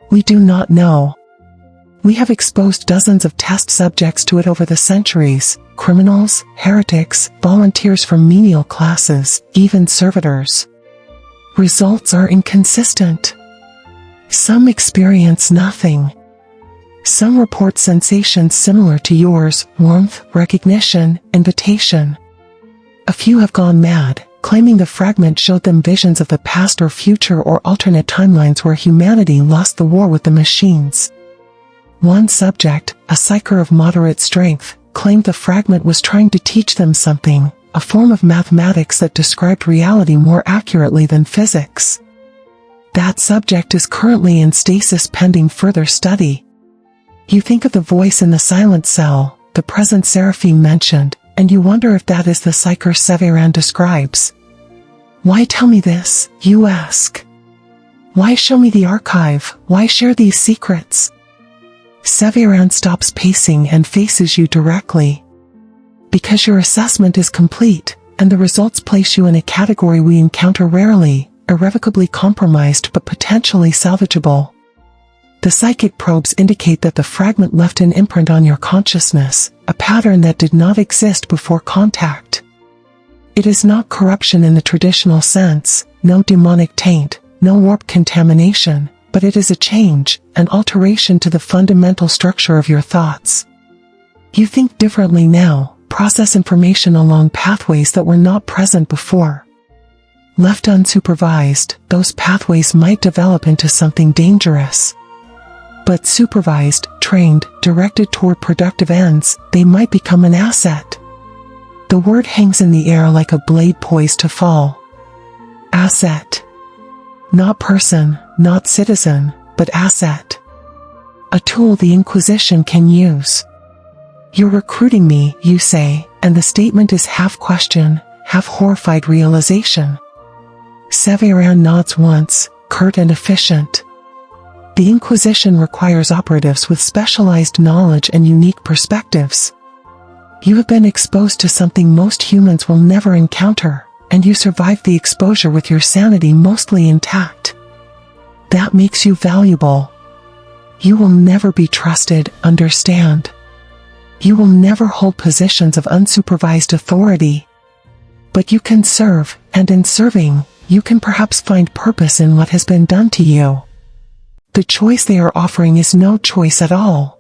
We do not know. We have exposed dozens of test subjects to it over the centuries: criminals, heretics, volunteers from menial classes, even servitors. Results are inconsistent. Some experience nothing. Some report sensations similar to yours: warmth, recognition, invitation. A few have gone mad, claiming the fragment showed them visions of the past or future or alternate timelines where humanity lost the war with the machines. One subject, a psyker of moderate strength, claimed the fragment was trying to teach them something, a form of mathematics that described reality more accurately than physics. That subject is currently in stasis pending further study. You think of the voice in the silent cell, the present Seraphim mentioned, and you wonder if that is the psyker Severan describes. Why tell me this, you ask? Why show me the archive? Why share these secrets? Severan stops pacing and faces you directly. Because your assessment is complete, and the results place you in a category we encounter rarely: irrevocably compromised but potentially salvageable. The psychic probes indicate that the fragment left an imprint on your consciousness, a pattern that did not exist before contact. It is not corruption in the traditional sense, no demonic taint, no warp contamination, but it is a change, an alteration to the fundamental structure of your thoughts. You think differently now, process information along pathways that were not present before. Left unsupervised, those pathways might develop into something dangerous. But supervised, trained, directed toward productive ends, they might become an asset. The word hangs in the air like a blade poised to fall. Asset. Not person, not citizen, but asset. A tool the Inquisition can use. You're recruiting me, you say, and the statement is half question, half horrified realization. Severan nods once, curt and efficient. The Inquisition requires operatives with specialized knowledge and unique perspectives. You have been exposed to something most humans will never encounter, and you survived the exposure with your sanity mostly intact. That makes you valuable. You will never be trusted, understand? You will never hold positions of unsupervised authority. But you can serve, and in serving, you can perhaps find purpose in what has been done to you. The choice they are offering is no choice at all.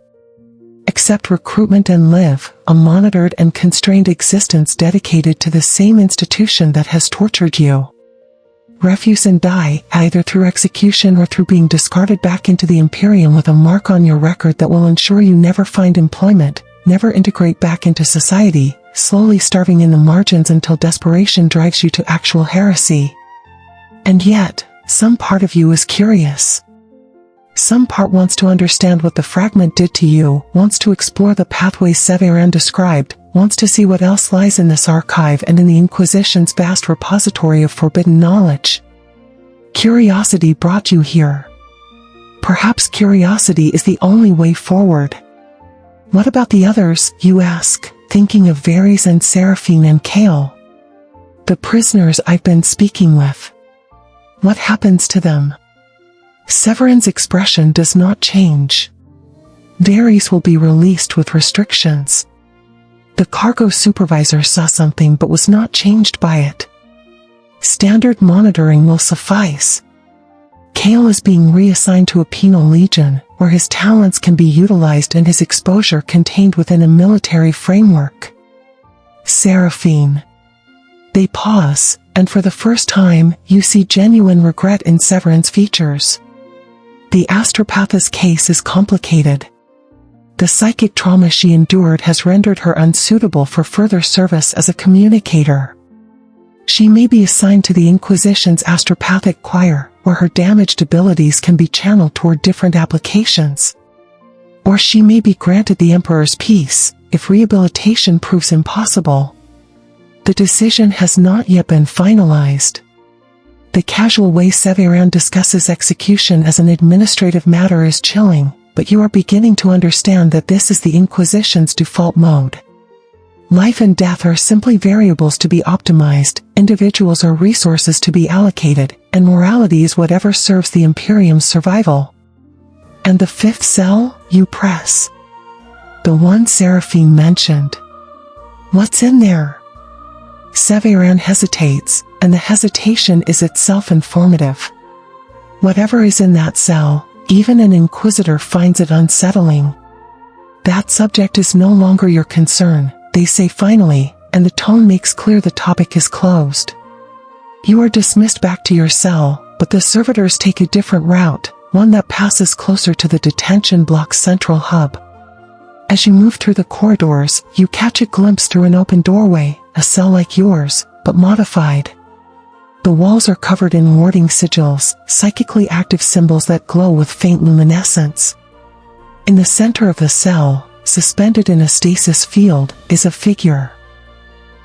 Accept recruitment and live, a monitored and constrained existence dedicated to the same institution that has tortured you. Refuse and die, either through execution or through being discarded back into the Imperium with a mark on your record that will ensure you never find employment, never integrate back into society, slowly starving in the margins until desperation drives you to actual heresy. And yet, some part of you is curious. Some part wants to understand what the fragment did to you, wants to explore the pathways Severan described, wants to see what else lies in this archive and in the Inquisition's vast repository of forbidden knowledge. Curiosity brought you here. Perhaps curiosity is the only way forward. What about the others, you ask, thinking of Varys and Seraphine and Kale? The prisoners I've been speaking with. What happens to them? Severan's expression does not change. Varys will be released with restrictions. The cargo supervisor saw something but was not changed by it. Standard monitoring will suffice. Kale is being reassigned to a penal legion, where his talents can be utilized and his exposure contained within a military framework. Seraphine. They pause, and for the first time, you see genuine regret in Severan's features. The astropath's case is complicated. The psychic trauma she endured has rendered her unsuitable for further service as a communicator. She may be assigned to the Inquisition's astropathic choir, where her damaged abilities can be channeled toward different applications. Or she may be granted the Emperor's peace, if rehabilitation proves impossible. The decision has not yet been finalized. The casual way Severan discusses execution as an administrative matter is chilling, but you are beginning to understand that this is the Inquisition's default mode. Life and death are simply variables to be optimized, individuals are resources to be allocated, and morality is whatever serves the Imperium's survival. And the fifth cell, you press. The one Seraphine mentioned. What's in there? Severan hesitates, and the hesitation is itself informative. Whatever is in that cell, even an Inquisitor finds it unsettling. That subject is no longer your concern, they say finally, and the tone makes clear the topic is closed. You are dismissed back to your cell, but the servitors take a different route, one that passes closer to the detention block's central hub. As you move through the corridors, you catch a glimpse through an open doorway, a cell like yours, but modified. The walls are covered in warding sigils, psychically active symbols that glow with faint luminescence. In the center of the cell, suspended in a stasis field, is a figure.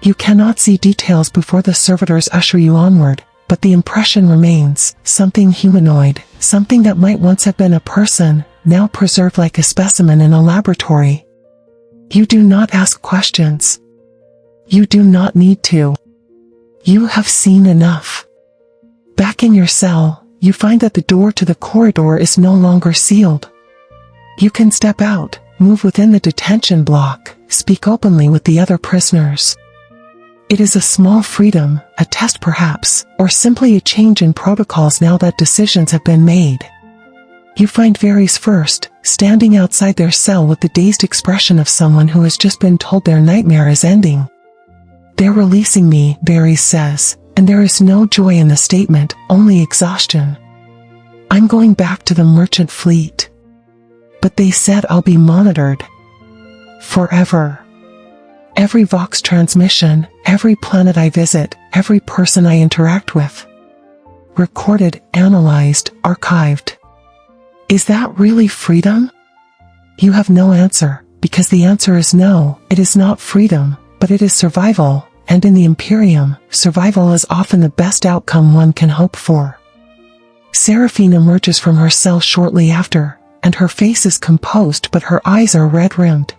You cannot see details before the servitors usher you onward, but the impression remains, something humanoid, something that might once have been a person, now preserved like a specimen in a laboratory. You do not ask questions. You do not need to. You have seen enough. Back in your cell, you find that the door to the corridor is no longer sealed. You can step out, move within the detention block, speak openly with the other prisoners. It is a small freedom, a test perhaps, or simply a change in protocols now that decisions have been made. You find Varys first, standing outside their cell with the dazed expression of someone who has just been told their nightmare is ending. "They're releasing me," Varys says, and there is no joy in the statement, only exhaustion. "I'm going back to the merchant fleet. But they said I'll be monitored. Forever. Every Vox transmission, every planet I visit, every person I interact with. Recorded, analyzed, archived. Is that really freedom?" You have no answer, because the answer is no, it is not freedom, but it is survival, and in the Imperium, survival is often the best outcome one can hope for. Seraphine emerges from her cell shortly after, and her face is composed but her eyes are red-rimmed.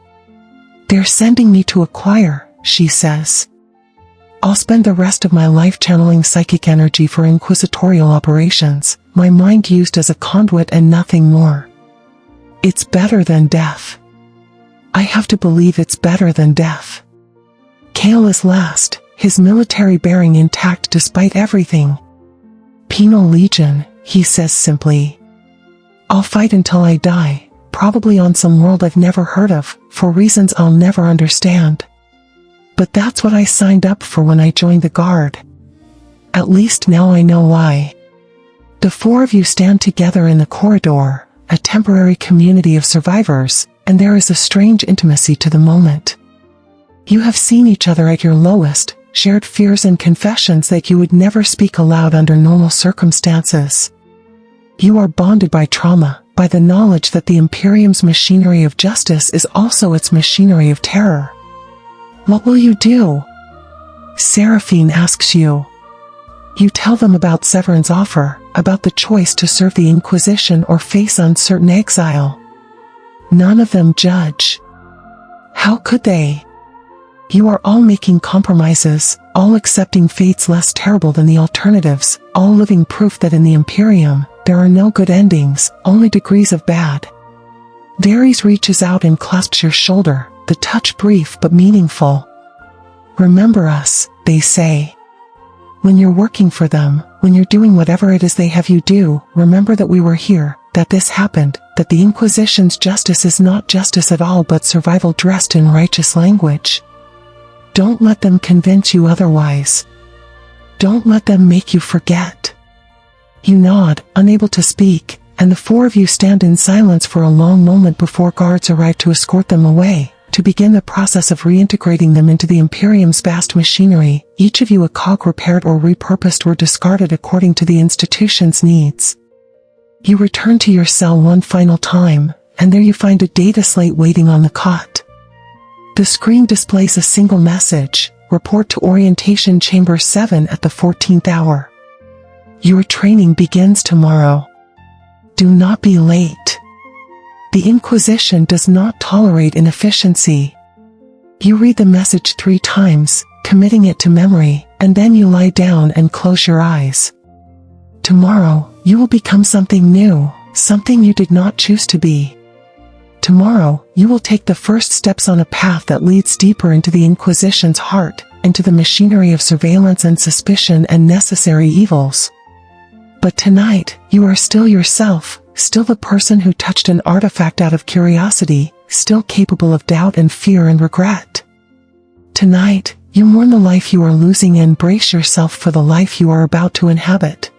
"They're sending me to acquire," she says. "I'll spend the rest of my life channeling psychic energy for Inquisitorial operations, my mind used as a conduit and nothing more. It's better than death. I have to believe it's better than death." Kale is last, his military bearing intact despite everything. "Penal Legion," he says simply. "I'll fight until I die, probably on some world I've never heard of, for reasons I'll never understand. But that's what I signed up for when I joined the Guard. At least now I know why." The four of you stand together in the corridor, a temporary community of survivors, and there is a strange intimacy to the moment. You have seen each other at your lowest, shared fears and confessions that you would never speak aloud under normal circumstances. You are bonded by trauma, by the knowledge that the Imperium's machinery of justice is also its machinery of terror. "What will you do?" Seraphine asks you. You tell them about Severan's offer, about the choice to serve the Inquisition or face uncertain exile. None of them judge. How could they? You are all making compromises, all accepting fates less terrible than the alternatives, all living proof that in the Imperium, there are no good endings, only degrees of bad. Varys reaches out and clasps your shoulder, the touch brief but meaningful. "Remember us," they say. "When you're working for them, when you're doing whatever it is they have you do, remember that we were here, that this happened, that the Inquisition's justice is not justice at all but survival dressed in righteous language. Don't let them convince you otherwise. Don't let them make you forget." You nod, unable to speak, and the four of you stand in silence for a long moment before guards arrive to escort them away, to begin the process of reintegrating them into the Imperium's vast machinery, each of you a cog repaired or repurposed or discarded according to the institution's needs. You return to your cell one final time, and there you find a data slate waiting on the cot. The screen displays a single message: report to Orientation Chamber 7 at the 14th hour. Your training begins tomorrow. Do not be late. The Inquisition does not tolerate inefficiency. You read the message 3 times, committing it to memory, and then you lie down and close your eyes. Tomorrow, you will become something new, something you did not choose to be. Tomorrow, you will take the first steps on a path that leads deeper into the Inquisition's heart, into the machinery of surveillance and suspicion and necessary evils. But tonight, you are still yourself, still the person who touched an artifact out of curiosity, still capable of doubt and fear and regret. Tonight, you mourn the life you are losing and brace yourself for the life you are about to inhabit.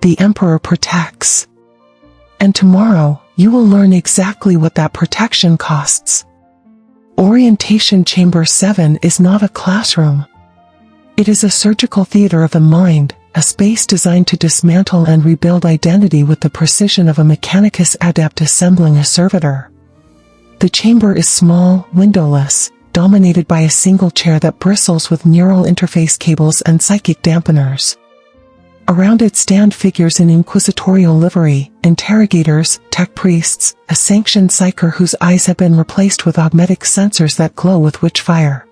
The Emperor protects. And tomorrow, you will learn exactly what that protection costs. Orientation Chamber 7 is not a classroom. It is a surgical theater of the mind, a space designed to dismantle and rebuild identity with the precision of a mechanicus adept assembling a servitor. The chamber is small, windowless, dominated by a single chair that bristles with neural interface cables and psychic dampeners. Around it stand figures in Inquisitorial livery, interrogators, tech priests, a sanctioned psyker whose eyes have been replaced with augmetic sensors that glow with witchfire.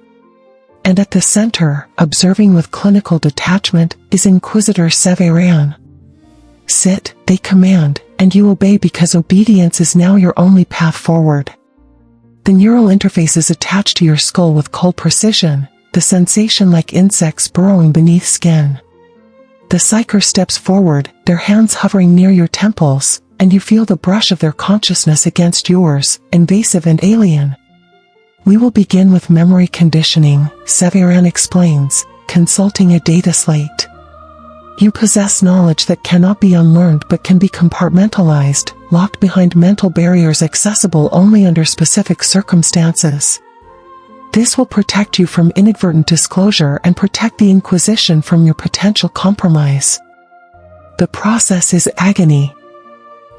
And at the center, observing with clinical detachment, is Inquisitor Severan. Sit, they command, and you obey because obedience is now your only path forward. The neural interface is attached to your skull with cold precision, the sensation like insects burrowing beneath skin. The psyker steps forward, their hands hovering near your temples, and you feel the brush of their consciousness against yours, invasive and alien. We will begin with memory conditioning, Severan explains, consulting a data slate. You possess knowledge that cannot be unlearned but can be compartmentalized, locked behind mental barriers accessible only under specific circumstances. This will protect you from inadvertent disclosure and protect the Inquisition from your potential compromise. The process is agony.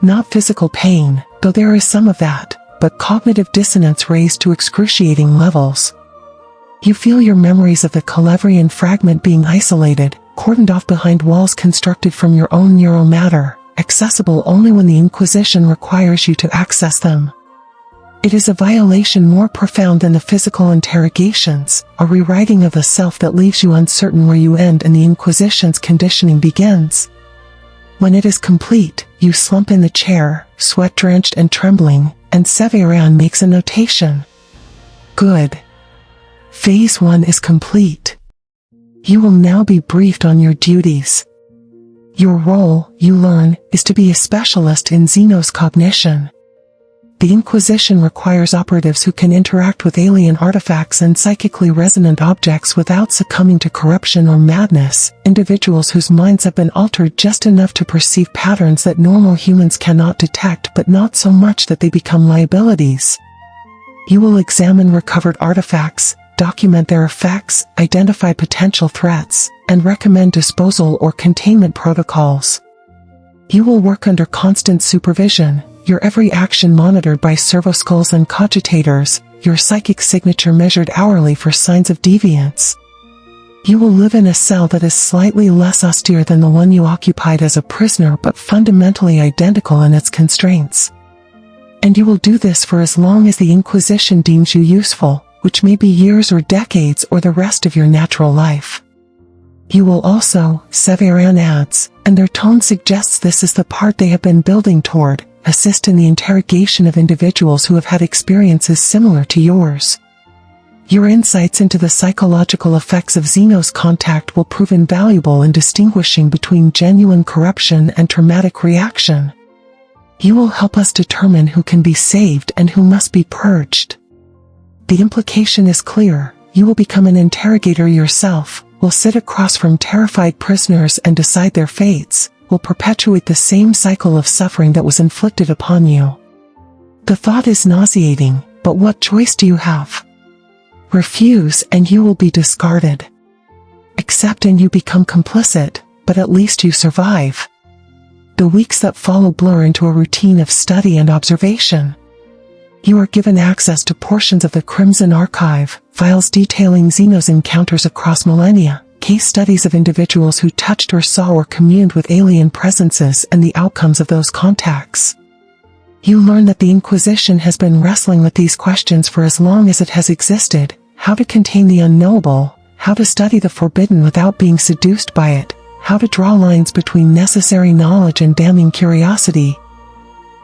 Not physical pain, though there is some of that, but cognitive dissonance raised to excruciating levels. You feel your memories of the Calevrian fragment being isolated, cordoned off behind walls constructed from your own neural matter, accessible only when the Inquisition requires you to access them. It is a violation more profound than the physical interrogations, a rewriting of the self that leaves you uncertain where you end and the Inquisition's conditioning begins. When it is complete, you slump in the chair, sweat-drenched and trembling, and Severan makes a notation. Good. Phase 1 is complete. You will now be briefed on your duties. Your role, you learn, is to be a specialist in Xenos cognition. The Inquisition requires operatives who can interact with alien artifacts and psychically resonant objects without succumbing to corruption or madness, individuals whose minds have been altered just enough to perceive patterns that normal humans cannot detect but not so much that they become liabilities. You will examine recovered artifacts, document their effects, identify potential threats, and recommend disposal or containment protocols. You will work under constant supervision, your every action monitored by servoskulls and cogitators, your psychic signature measured hourly for signs of deviance. You will live in a cell that is slightly less austere than the one you occupied as a prisoner but fundamentally identical in its constraints. And you will do this for as long as the Inquisition deems you useful, which may be years or decades or the rest of your natural life. You will also, Severan adds, and their tone suggests this is the part they have been building toward, assist in the interrogation of individuals who have had experiences similar to yours. Your insights into the psychological effects of Xenos contact will prove invaluable in distinguishing between genuine corruption and traumatic reaction. You will help us determine who can be saved and who must be purged. The implication is clear: you will become an interrogator yourself, will sit across from terrified prisoners and decide their fates, will perpetuate the same cycle of suffering that was inflicted upon you. The thought is nauseating, but what choice do you have? Refuse and you will be discarded. Accept and you become complicit, but at least you survive. The weeks that follow blur into a routine of study and observation. You are given access to portions of the Crimson Archive, files detailing Xenos encounters across millennia, case studies of individuals who touched or saw or communed with alien presences and the outcomes of those contacts. You learn that the Inquisition has been wrestling with these questions for as long as it has existed: how to contain the unknowable, how to study the forbidden without being seduced by it, how to draw lines between necessary knowledge and damning curiosity.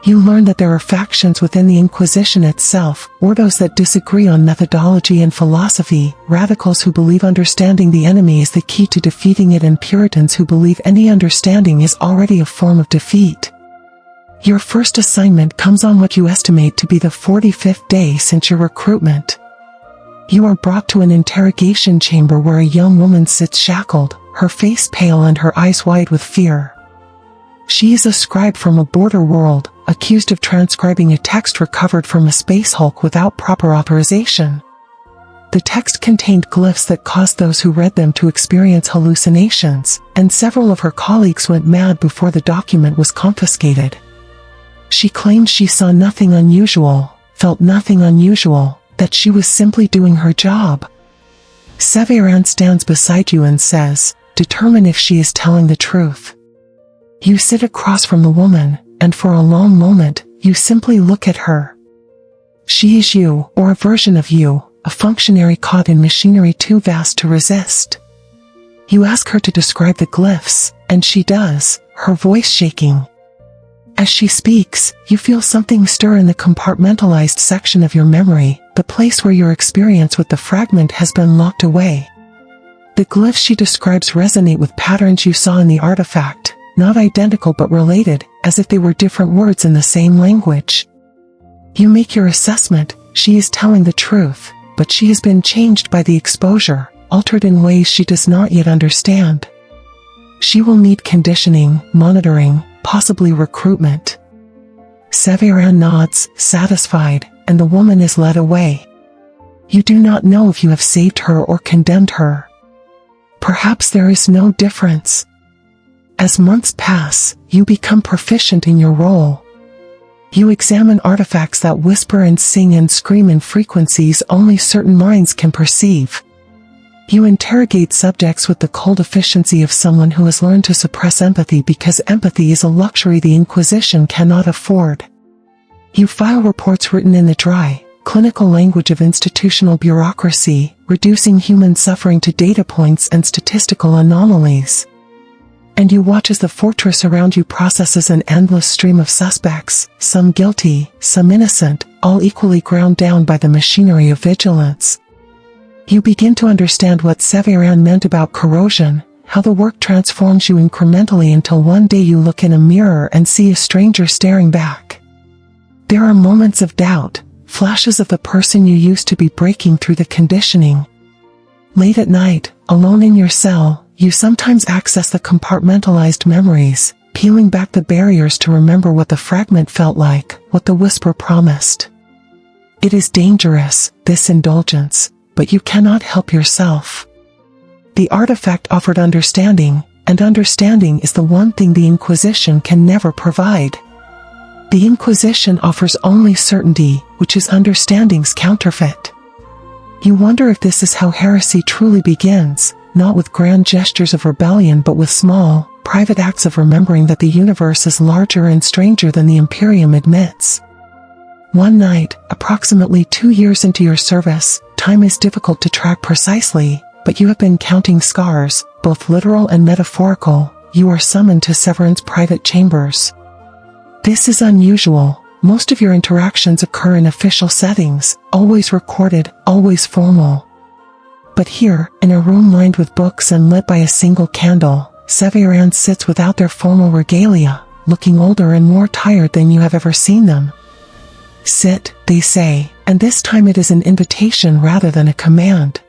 You learn that there are factions within the Inquisition itself, ordos that disagree on methodology and philosophy, radicals who believe understanding the enemy is the key to defeating it, and Puritans who believe any understanding is already a form of defeat. Your first assignment comes on what you estimate to be the 45th day since your recruitment. You are brought to an interrogation chamber where a young woman sits shackled, her face pale and her eyes wide with fear. She is a scribe from a border world, accused of transcribing a text recovered from a space hulk without proper authorization. The text contained glyphs that caused those who read them to experience hallucinations, and several of her colleagues went mad before the document was confiscated. She claimed she saw nothing unusual, felt nothing unusual, that she was simply doing her job. Severan stands beside you and says, "Determine if she is telling the truth." You sit across from the woman, and for a long moment, you simply look at her. She is you, or a version of you, a functionary caught in machinery too vast to resist. You ask her to describe the glyphs, and she does, her voice shaking. As she speaks, you feel something stir in the compartmentalized section of your memory, the place where your experience with the fragment has been locked away. The glyphs she describes resonate with patterns you saw in the artifact, not identical but related, as if they were different words in the same language. You make your assessment: she is telling the truth, but she has been changed by the exposure, altered in ways she does not yet understand. She will need conditioning, monitoring, possibly recruitment. Severan nods, satisfied, and the woman is led away. You do not know if you have saved her or condemned her. Perhaps there is no difference. As months pass, you become proficient in your role. You examine artifacts that whisper and sing and scream in frequencies only certain minds can perceive. You interrogate subjects with the cold efficiency of someone who has learned to suppress empathy because empathy is a luxury the Inquisition cannot afford. You file reports written in the dry, clinical language of institutional bureaucracy, reducing human suffering to data points and statistical anomalies. And you watch as the fortress around you processes an endless stream of suspects, some guilty, some innocent, all equally ground down by the machinery of vigilance. You begin to understand what Severan meant about corrosion, how the work transforms you incrementally until one day you look in a mirror and see a stranger staring back. There are moments of doubt, flashes of the person you used to be breaking through the conditioning. Late at night, alone in your cell, you sometimes access the compartmentalized memories, peeling back the barriers to remember what the fragment felt like, what the whisper promised. It is dangerous, this indulgence, but you cannot help yourself. The artifact offered understanding, and understanding is the one thing the Inquisition can never provide. The Inquisition offers only certainty, which is understanding's counterfeit. You wonder if this is how heresy truly begins, not with grand gestures of rebellion but with small, private acts of remembering that the universe is larger and stranger than the Imperium admits. One night, approximately 2 years into your service, time is difficult to track precisely, but you have been counting scars, both literal and metaphorical. You are summoned to Severan's private chambers. This is unusual. Most of your interactions occur in official settings, always recorded, always formal. But here, in a room lined with books and lit by a single candle, Severan sits without their formal regalia, looking older and more tired than you have ever seen them. Sit, they say, and this time it is an invitation rather than a command.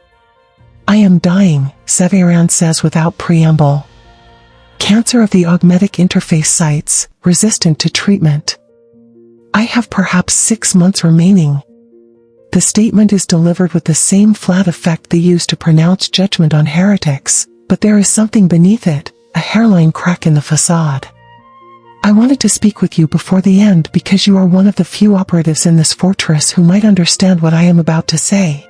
I am dying, Severan says without preamble. Cancer of the augmetic interface sites, resistant to treatment. I have perhaps 6 months remaining. The statement is delivered with the same flat effect they use to pronounce judgment on heretics, but there is something beneath it, a hairline crack in the facade. I wanted to speak with you before the end because you are one of the few operatives in this fortress who might understand what I am about to say.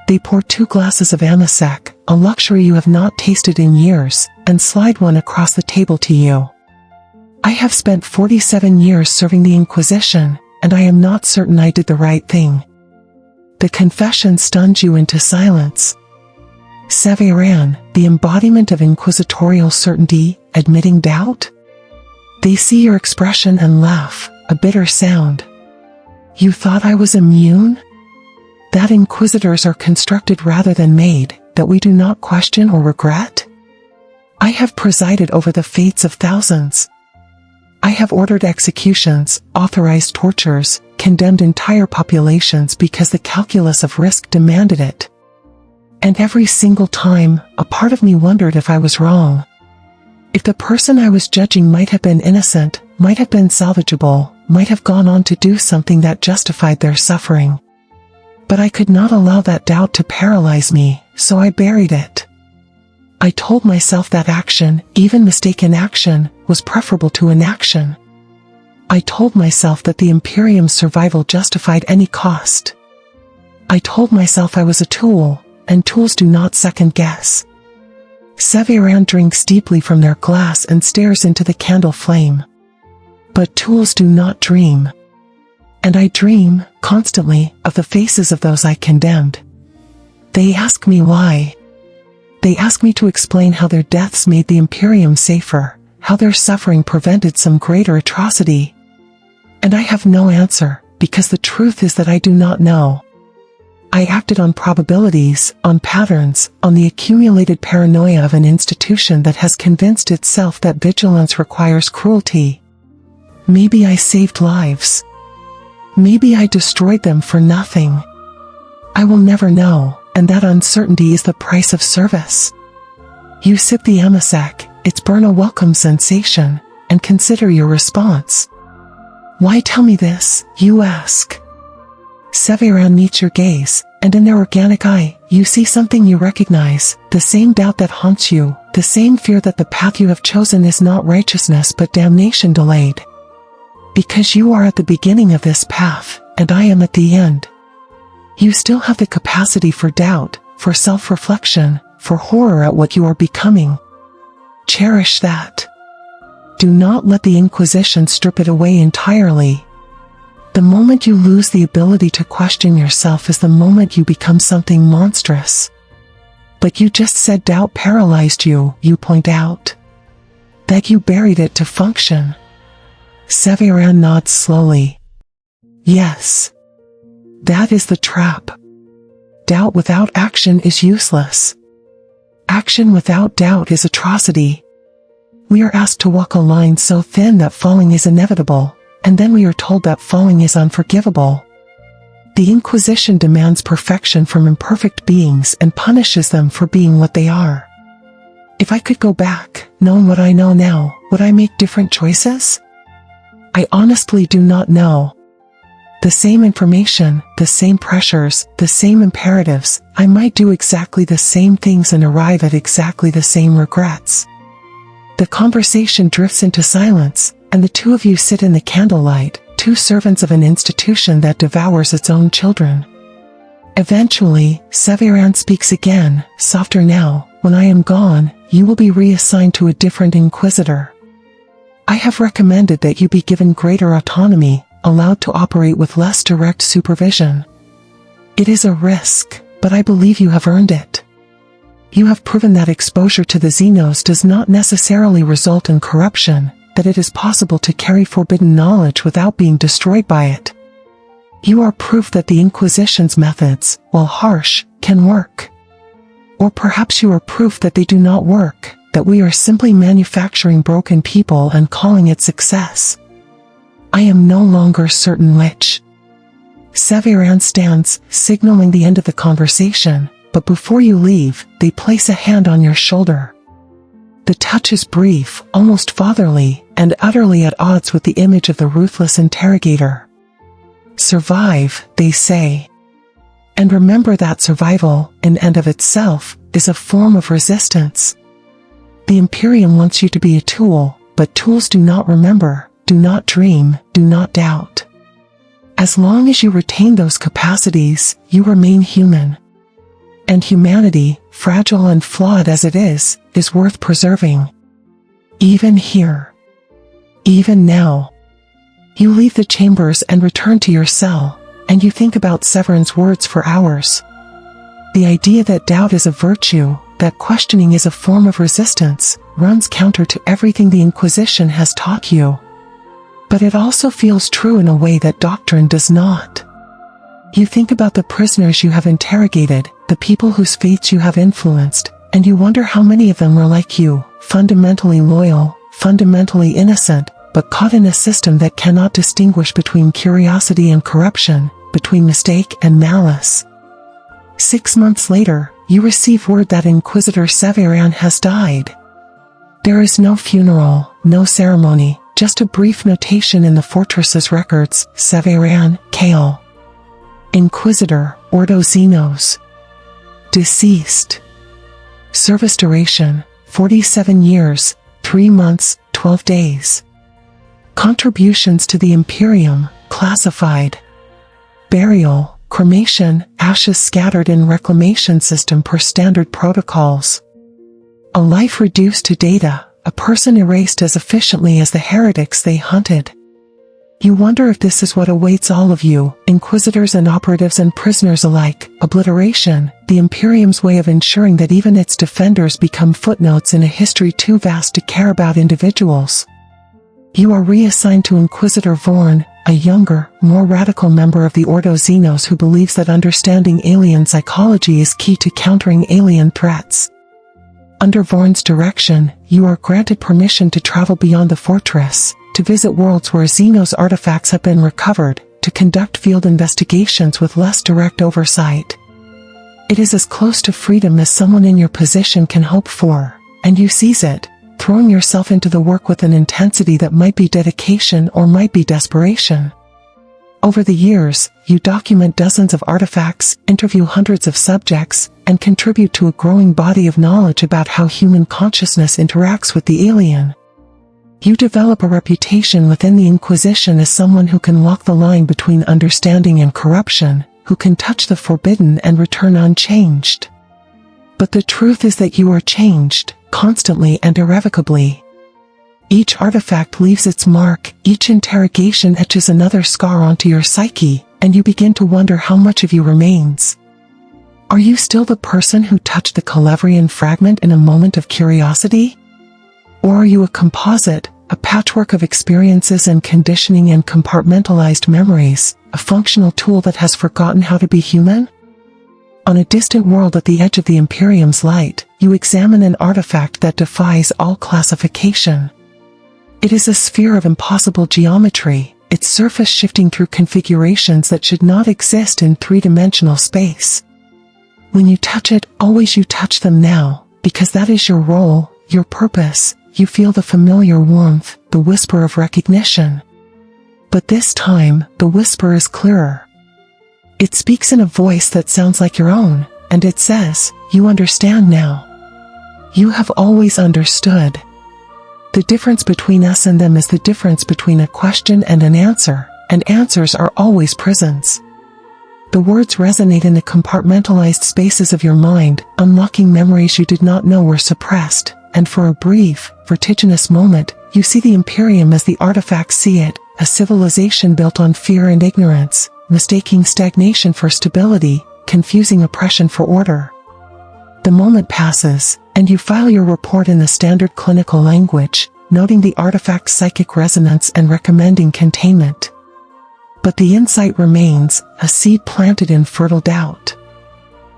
They pour 2 glasses of amasec, a luxury you have not tasted in years, and slide one across the table to you. I have spent 47 years serving the Inquisition, and I am not certain I did the right thing. The confession stuns you into silence. Severan, the embodiment of inquisitorial certainty, admitting doubt? They see your expression and laugh, a bitter sound. You thought I was immune? That inquisitors are constructed rather than made, that we do not question or regret? I have presided over the fates of thousands. I have ordered executions, authorized tortures, condemned entire populations because the calculus of risk demanded it. And every single time, a part of me wondered if I was wrong. If the person I was judging might have been innocent, might have been salvageable, might have gone on to do something that justified their suffering. But I could not allow that doubt to paralyze me, so I buried it. I told myself that action, even mistaken action, was preferable to inaction. I told myself that the Imperium's survival justified any cost. I told myself I was a tool, and tools do not second guess. Severan drinks deeply from their glass and stares into the candle flame. But tools do not dream. And I dream, constantly, of the faces of those I condemned. They ask me why. They ask me to explain how their deaths made the Imperium safer, how their suffering prevented some greater atrocity. And I have no answer, because the truth is that I do not know. I acted on probabilities, on patterns, on the accumulated paranoia of an institution that has convinced itself that vigilance requires cruelty. Maybe I saved lives. Maybe I destroyed them for nothing. I will never know, and that uncertainty is the price of service. You sip the amasec, its burn a welcome sensation, and consider your response. Why tell me this, you ask? Severan meets your gaze, and in their organic eye, you see something you recognize, the same doubt that haunts you, the same fear that the path you have chosen is not righteousness but damnation delayed. Because you are at the beginning of this path, and I am at the end. You still have the capacity for doubt, for self-reflection, for horror at what you are becoming. Cherish that. Do not let the Inquisition strip it away entirely. The moment you lose the ability to question yourself is the moment you become something monstrous. But you just said doubt paralyzed you, you point out. That you buried it to function. Severan nods slowly. Yes. That is the trap. Doubt without action is useless. Action without doubt is atrocity. We are asked to walk a line so thin that falling is inevitable, and then we are told that falling is unforgivable. The Inquisition demands perfection from imperfect beings and punishes them for being what they are. If I could go back, knowing what I know now, would I make different choices? I honestly do not know. The same information, the same pressures, the same imperatives, I might do exactly the same things and arrive at exactly the same regrets. The conversation drifts into silence, and the two of you sit in the candlelight, two servants of an institution that devours its own children. Eventually, Severan speaks again, softer now. When I am gone, you will be reassigned to a different Inquisitor. I have recommended that you be given greater autonomy, allowed to operate with less direct supervision. It is a risk, but I believe you have earned it. You have proven that exposure to the Xenos does not necessarily result in corruption, that it is possible to carry forbidden knowledge without being destroyed by it. You are proof that the Inquisition's methods, while harsh, can work. Or perhaps you are proof that they do not work, that we are simply manufacturing broken people and calling it success. I am no longer certain which. Severan stands, signaling the end of the conversation, but before you leave, they place a hand on your shoulder. The touch is brief, almost fatherly, and utterly at odds with the image of the ruthless interrogator. Survive, they say. And remember that survival, in and of itself, is a form of resistance. The Imperium wants you to be a tool, but tools do not remember, do not dream, do not doubt. As long as you retain those capacities, you remain human. And humanity, fragile and flawed as it is worth preserving. Even here. Even now. You leave the chambers and return to your cell, and you think about Severan's words for hours. The idea that doubt is a virtue, that questioning is a form of resistance, runs counter to everything the Inquisition has taught you. But it also feels true in a way that doctrine does not. You think about the prisoners you have interrogated, the people whose fates you have influenced, and you wonder how many of them were like you, fundamentally loyal, fundamentally innocent, but caught in a system that cannot distinguish between curiosity and corruption, between mistake and malice. 6 months later, you receive word that Inquisitor Severan has died. There is no funeral, no ceremony, just a brief notation in the fortress's records: Severan, Kale. Inquisitor, Ordo Xenos. Deceased. Service duration, 47 years, 3 months, 12 days. Contributions to the Imperium, classified. Burial, cremation, ashes scattered in reclamation system per standard protocols. A life reduced to data, a person erased as efficiently as the heretics they hunted. You wonder if this is what awaits all of you, inquisitors and operatives and prisoners alike: obliteration, the Imperium's way of ensuring that even its defenders become footnotes in a history too vast to care about individuals. You are reassigned to Inquisitor Vorn, a younger, more radical member of the Ordo Xenos who believes that understanding alien psychology is key to countering alien threats. Under Vorn's direction, you are granted permission to travel beyond the fortress, to visit worlds where Xenos artifacts have been recovered, to conduct field investigations with less direct oversight. It is as close to freedom as someone in your position can hope for, and you seize it, throwing yourself into the work with an intensity that might be dedication or might be desperation. Over the years, you document dozens of artifacts, interview hundreds of subjects, and contribute to a growing body of knowledge about how human consciousness interacts with the alien. You develop a reputation within the Inquisition as someone who can walk the line between understanding and corruption, who can touch the forbidden and return unchanged. But the truth is that you are changed, constantly and irrevocably. Each artifact leaves its mark, each interrogation etches another scar onto your psyche, and you begin to wonder how much of you remains. Are you still the person who touched the Calevrian fragment in a moment of curiosity? Or are you a composite, a patchwork of experiences and conditioning and compartmentalized memories, a functional tool that has forgotten how to be human? On a distant world at the edge of the Imperium's light, you examine an artifact that defies all classification. It is a sphere of impossible geometry, its surface shifting through configurations that should not exist in three-dimensional space. When you touch it, always you touch them now, because that is your role, your purpose. You feel the familiar warmth, the whisper of recognition. But this time, the whisper is clearer. It speaks in a voice that sounds like your own, and it says, "You understand now. You have always understood." The difference between us and them is the difference between a question and an answer, and answers are always prisons. The words resonate in the compartmentalized spaces of your mind, unlocking memories you did not know were suppressed, and for a brief, vertiginous moment, you see the Imperium as the artifacts see it, a civilization built on fear and ignorance, mistaking stagnation for stability, confusing oppression for order. The moment passes, and you file your report in the standard clinical language, noting the artifact's psychic resonance and recommending containment. But the insight remains, a seed planted in fertile doubt.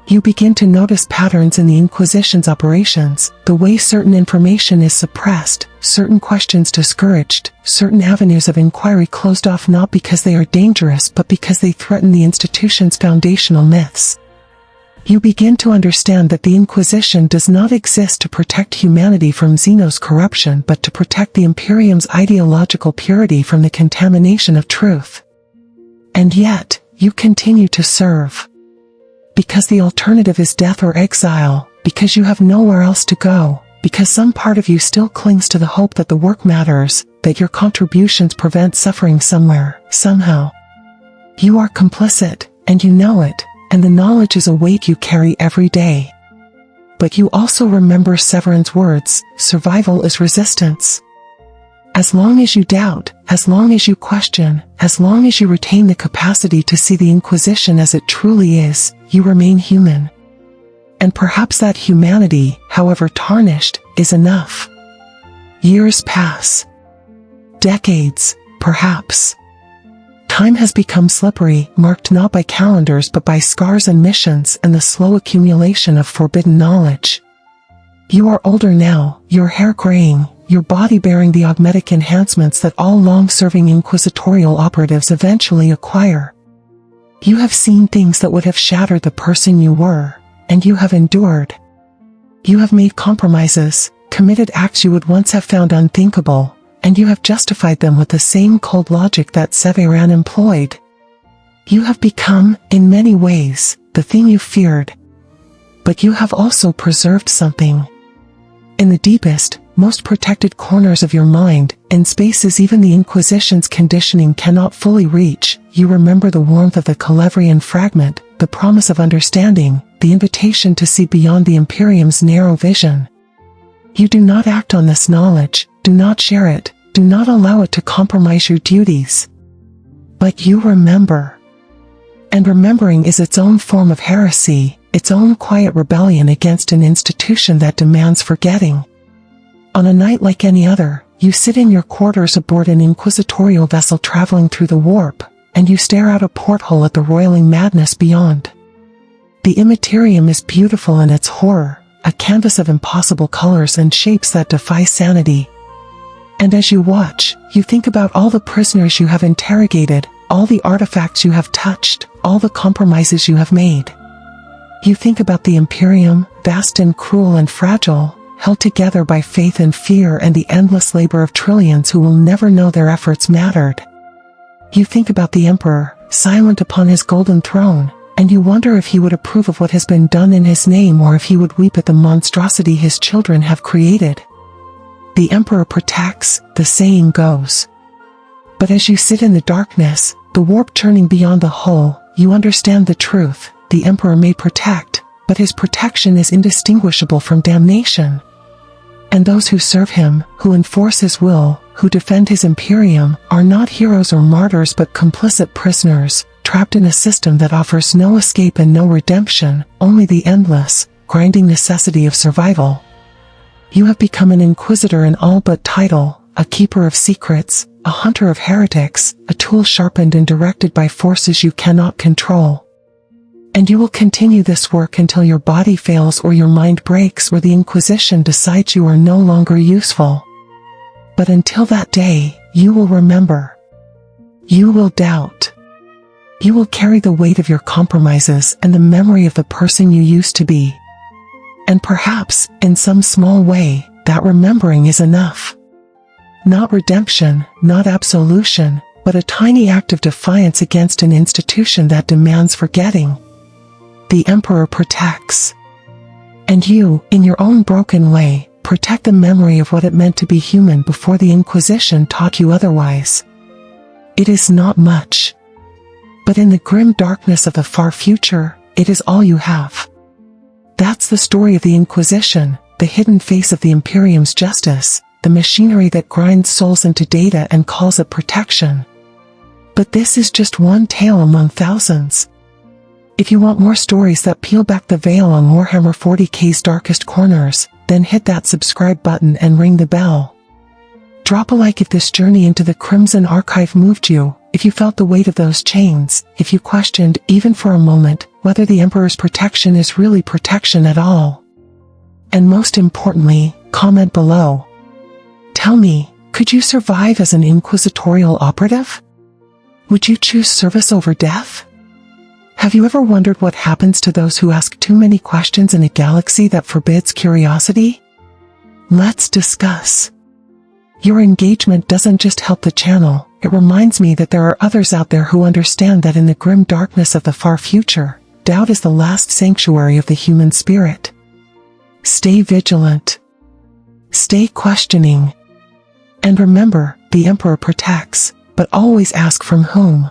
You begin to notice patterns in the Inquisition's operations, the way certain information is suppressed, certain questions discouraged, certain avenues of inquiry closed off not because they are dangerous but because they threaten the institution's foundational myths. You begin to understand that the Inquisition does not exist to protect humanity from Xenos corruption but to protect the Imperium's ideological purity from the contamination of truth. And yet, you continue to serve. Because the alternative is death or exile, because you have nowhere else to go, because some part of you still clings to the hope that the work matters, that your contributions prevent suffering somewhere, somehow. You are complicit, and you know it, and the knowledge is a weight you carry every day. But you also remember Severan's words, survival is resistance. As long as you doubt, as long as you question, as long as you retain the capacity to see the Inquisition as it truly is, you remain human. And perhaps that humanity, however tarnished, is enough. Years pass. Decades, perhaps. Time has become slippery, marked not by calendars but by scars and missions and the slow accumulation of forbidden knowledge. You are older now, your hair graying, your body bearing the augmetic enhancements that all long-serving inquisitorial operatives eventually acquire. You have seen things that would have shattered the person you were, and you have endured. You have made compromises, committed acts you would once have found unthinkable, and you have justified them with the same cold logic that Severan employed. You have become, in many ways, the thing you feared. But you have also preserved something. In the deepest, most protected corners of your mind, in spaces even the Inquisition's conditioning cannot fully reach, you remember the warmth of the Calevrian fragment, the promise of understanding, the invitation to see beyond the Imperium's narrow vision. You do not act on this knowledge, do not share it, do not allow it to compromise your duties. But you remember. And remembering is its own form of heresy, its own quiet rebellion against an institution that demands forgetting. On a night like any other, you sit in your quarters aboard an inquisitorial vessel traveling through the warp, and you stare out a porthole at the roiling madness beyond. The Imperium is beautiful in its horror, a canvas of impossible colors and shapes that defy sanity. And as you watch, you think about all the prisoners you have interrogated, all the artifacts you have touched, all the compromises you have made. You think about the Imperium, vast and cruel and fragile, held together by faith and fear and the endless labor of trillions who will never know their efforts mattered. You think about the Emperor, silent upon his golden throne, and you wonder if he would approve of what has been done in his name or if he would weep at the monstrosity his children have created. The Emperor protects, the saying goes. But as you sit in the darkness, the warp churning beyond the hull, you understand the truth. The Emperor may protect, but his protection is indistinguishable from damnation. And those who serve him, who enforce his will, who defend his Imperium, are not heroes or martyrs but complicit prisoners, trapped in a system that offers no escape and no redemption, only the endless, grinding necessity of survival. You have become an inquisitor in all but title, a keeper of secrets, a hunter of heretics, a tool sharpened and directed by forces you cannot control. And you will continue this work until your body fails or your mind breaks or the Inquisition decides you are no longer useful. But until that day, you will remember. You will doubt. You will carry the weight of your compromises and the memory of the person you used to be. And perhaps, in some small way, that remembering is enough. Not redemption, not absolution, but a tiny act of defiance against an institution that demands forgetting. The Emperor protects. And you, in your own broken way, protect the memory of what it meant to be human before the Inquisition taught you otherwise. It is not much. But in the grim darkness of the far future, it is all you have. That's the story of the Inquisition, the hidden face of the Imperium's justice, the machinery that grinds souls into data and calls it protection. But this is just one tale among thousands. If you want more stories that peel back the veil on Warhammer 40K's darkest corners, then hit that subscribe button and ring the bell. Drop a like if this journey into the Crimson Archive moved you, if you felt the weight of those chains, if you questioned, even for a moment, whether the Emperor's protection is really protection at all. And most importantly, comment below. Tell me, could you survive as an inquisitorial operative? Would you choose service over death? Have you ever wondered what happens to those who ask too many questions in a galaxy that forbids curiosity? Let's discuss. Your engagement doesn't just help the channel, it reminds me that there are others out there who understand that in the grim darkness of the far future, doubt is the last sanctuary of the human spirit. Stay vigilant. Stay questioning. And remember, the Emperor protects, but always ask from whom.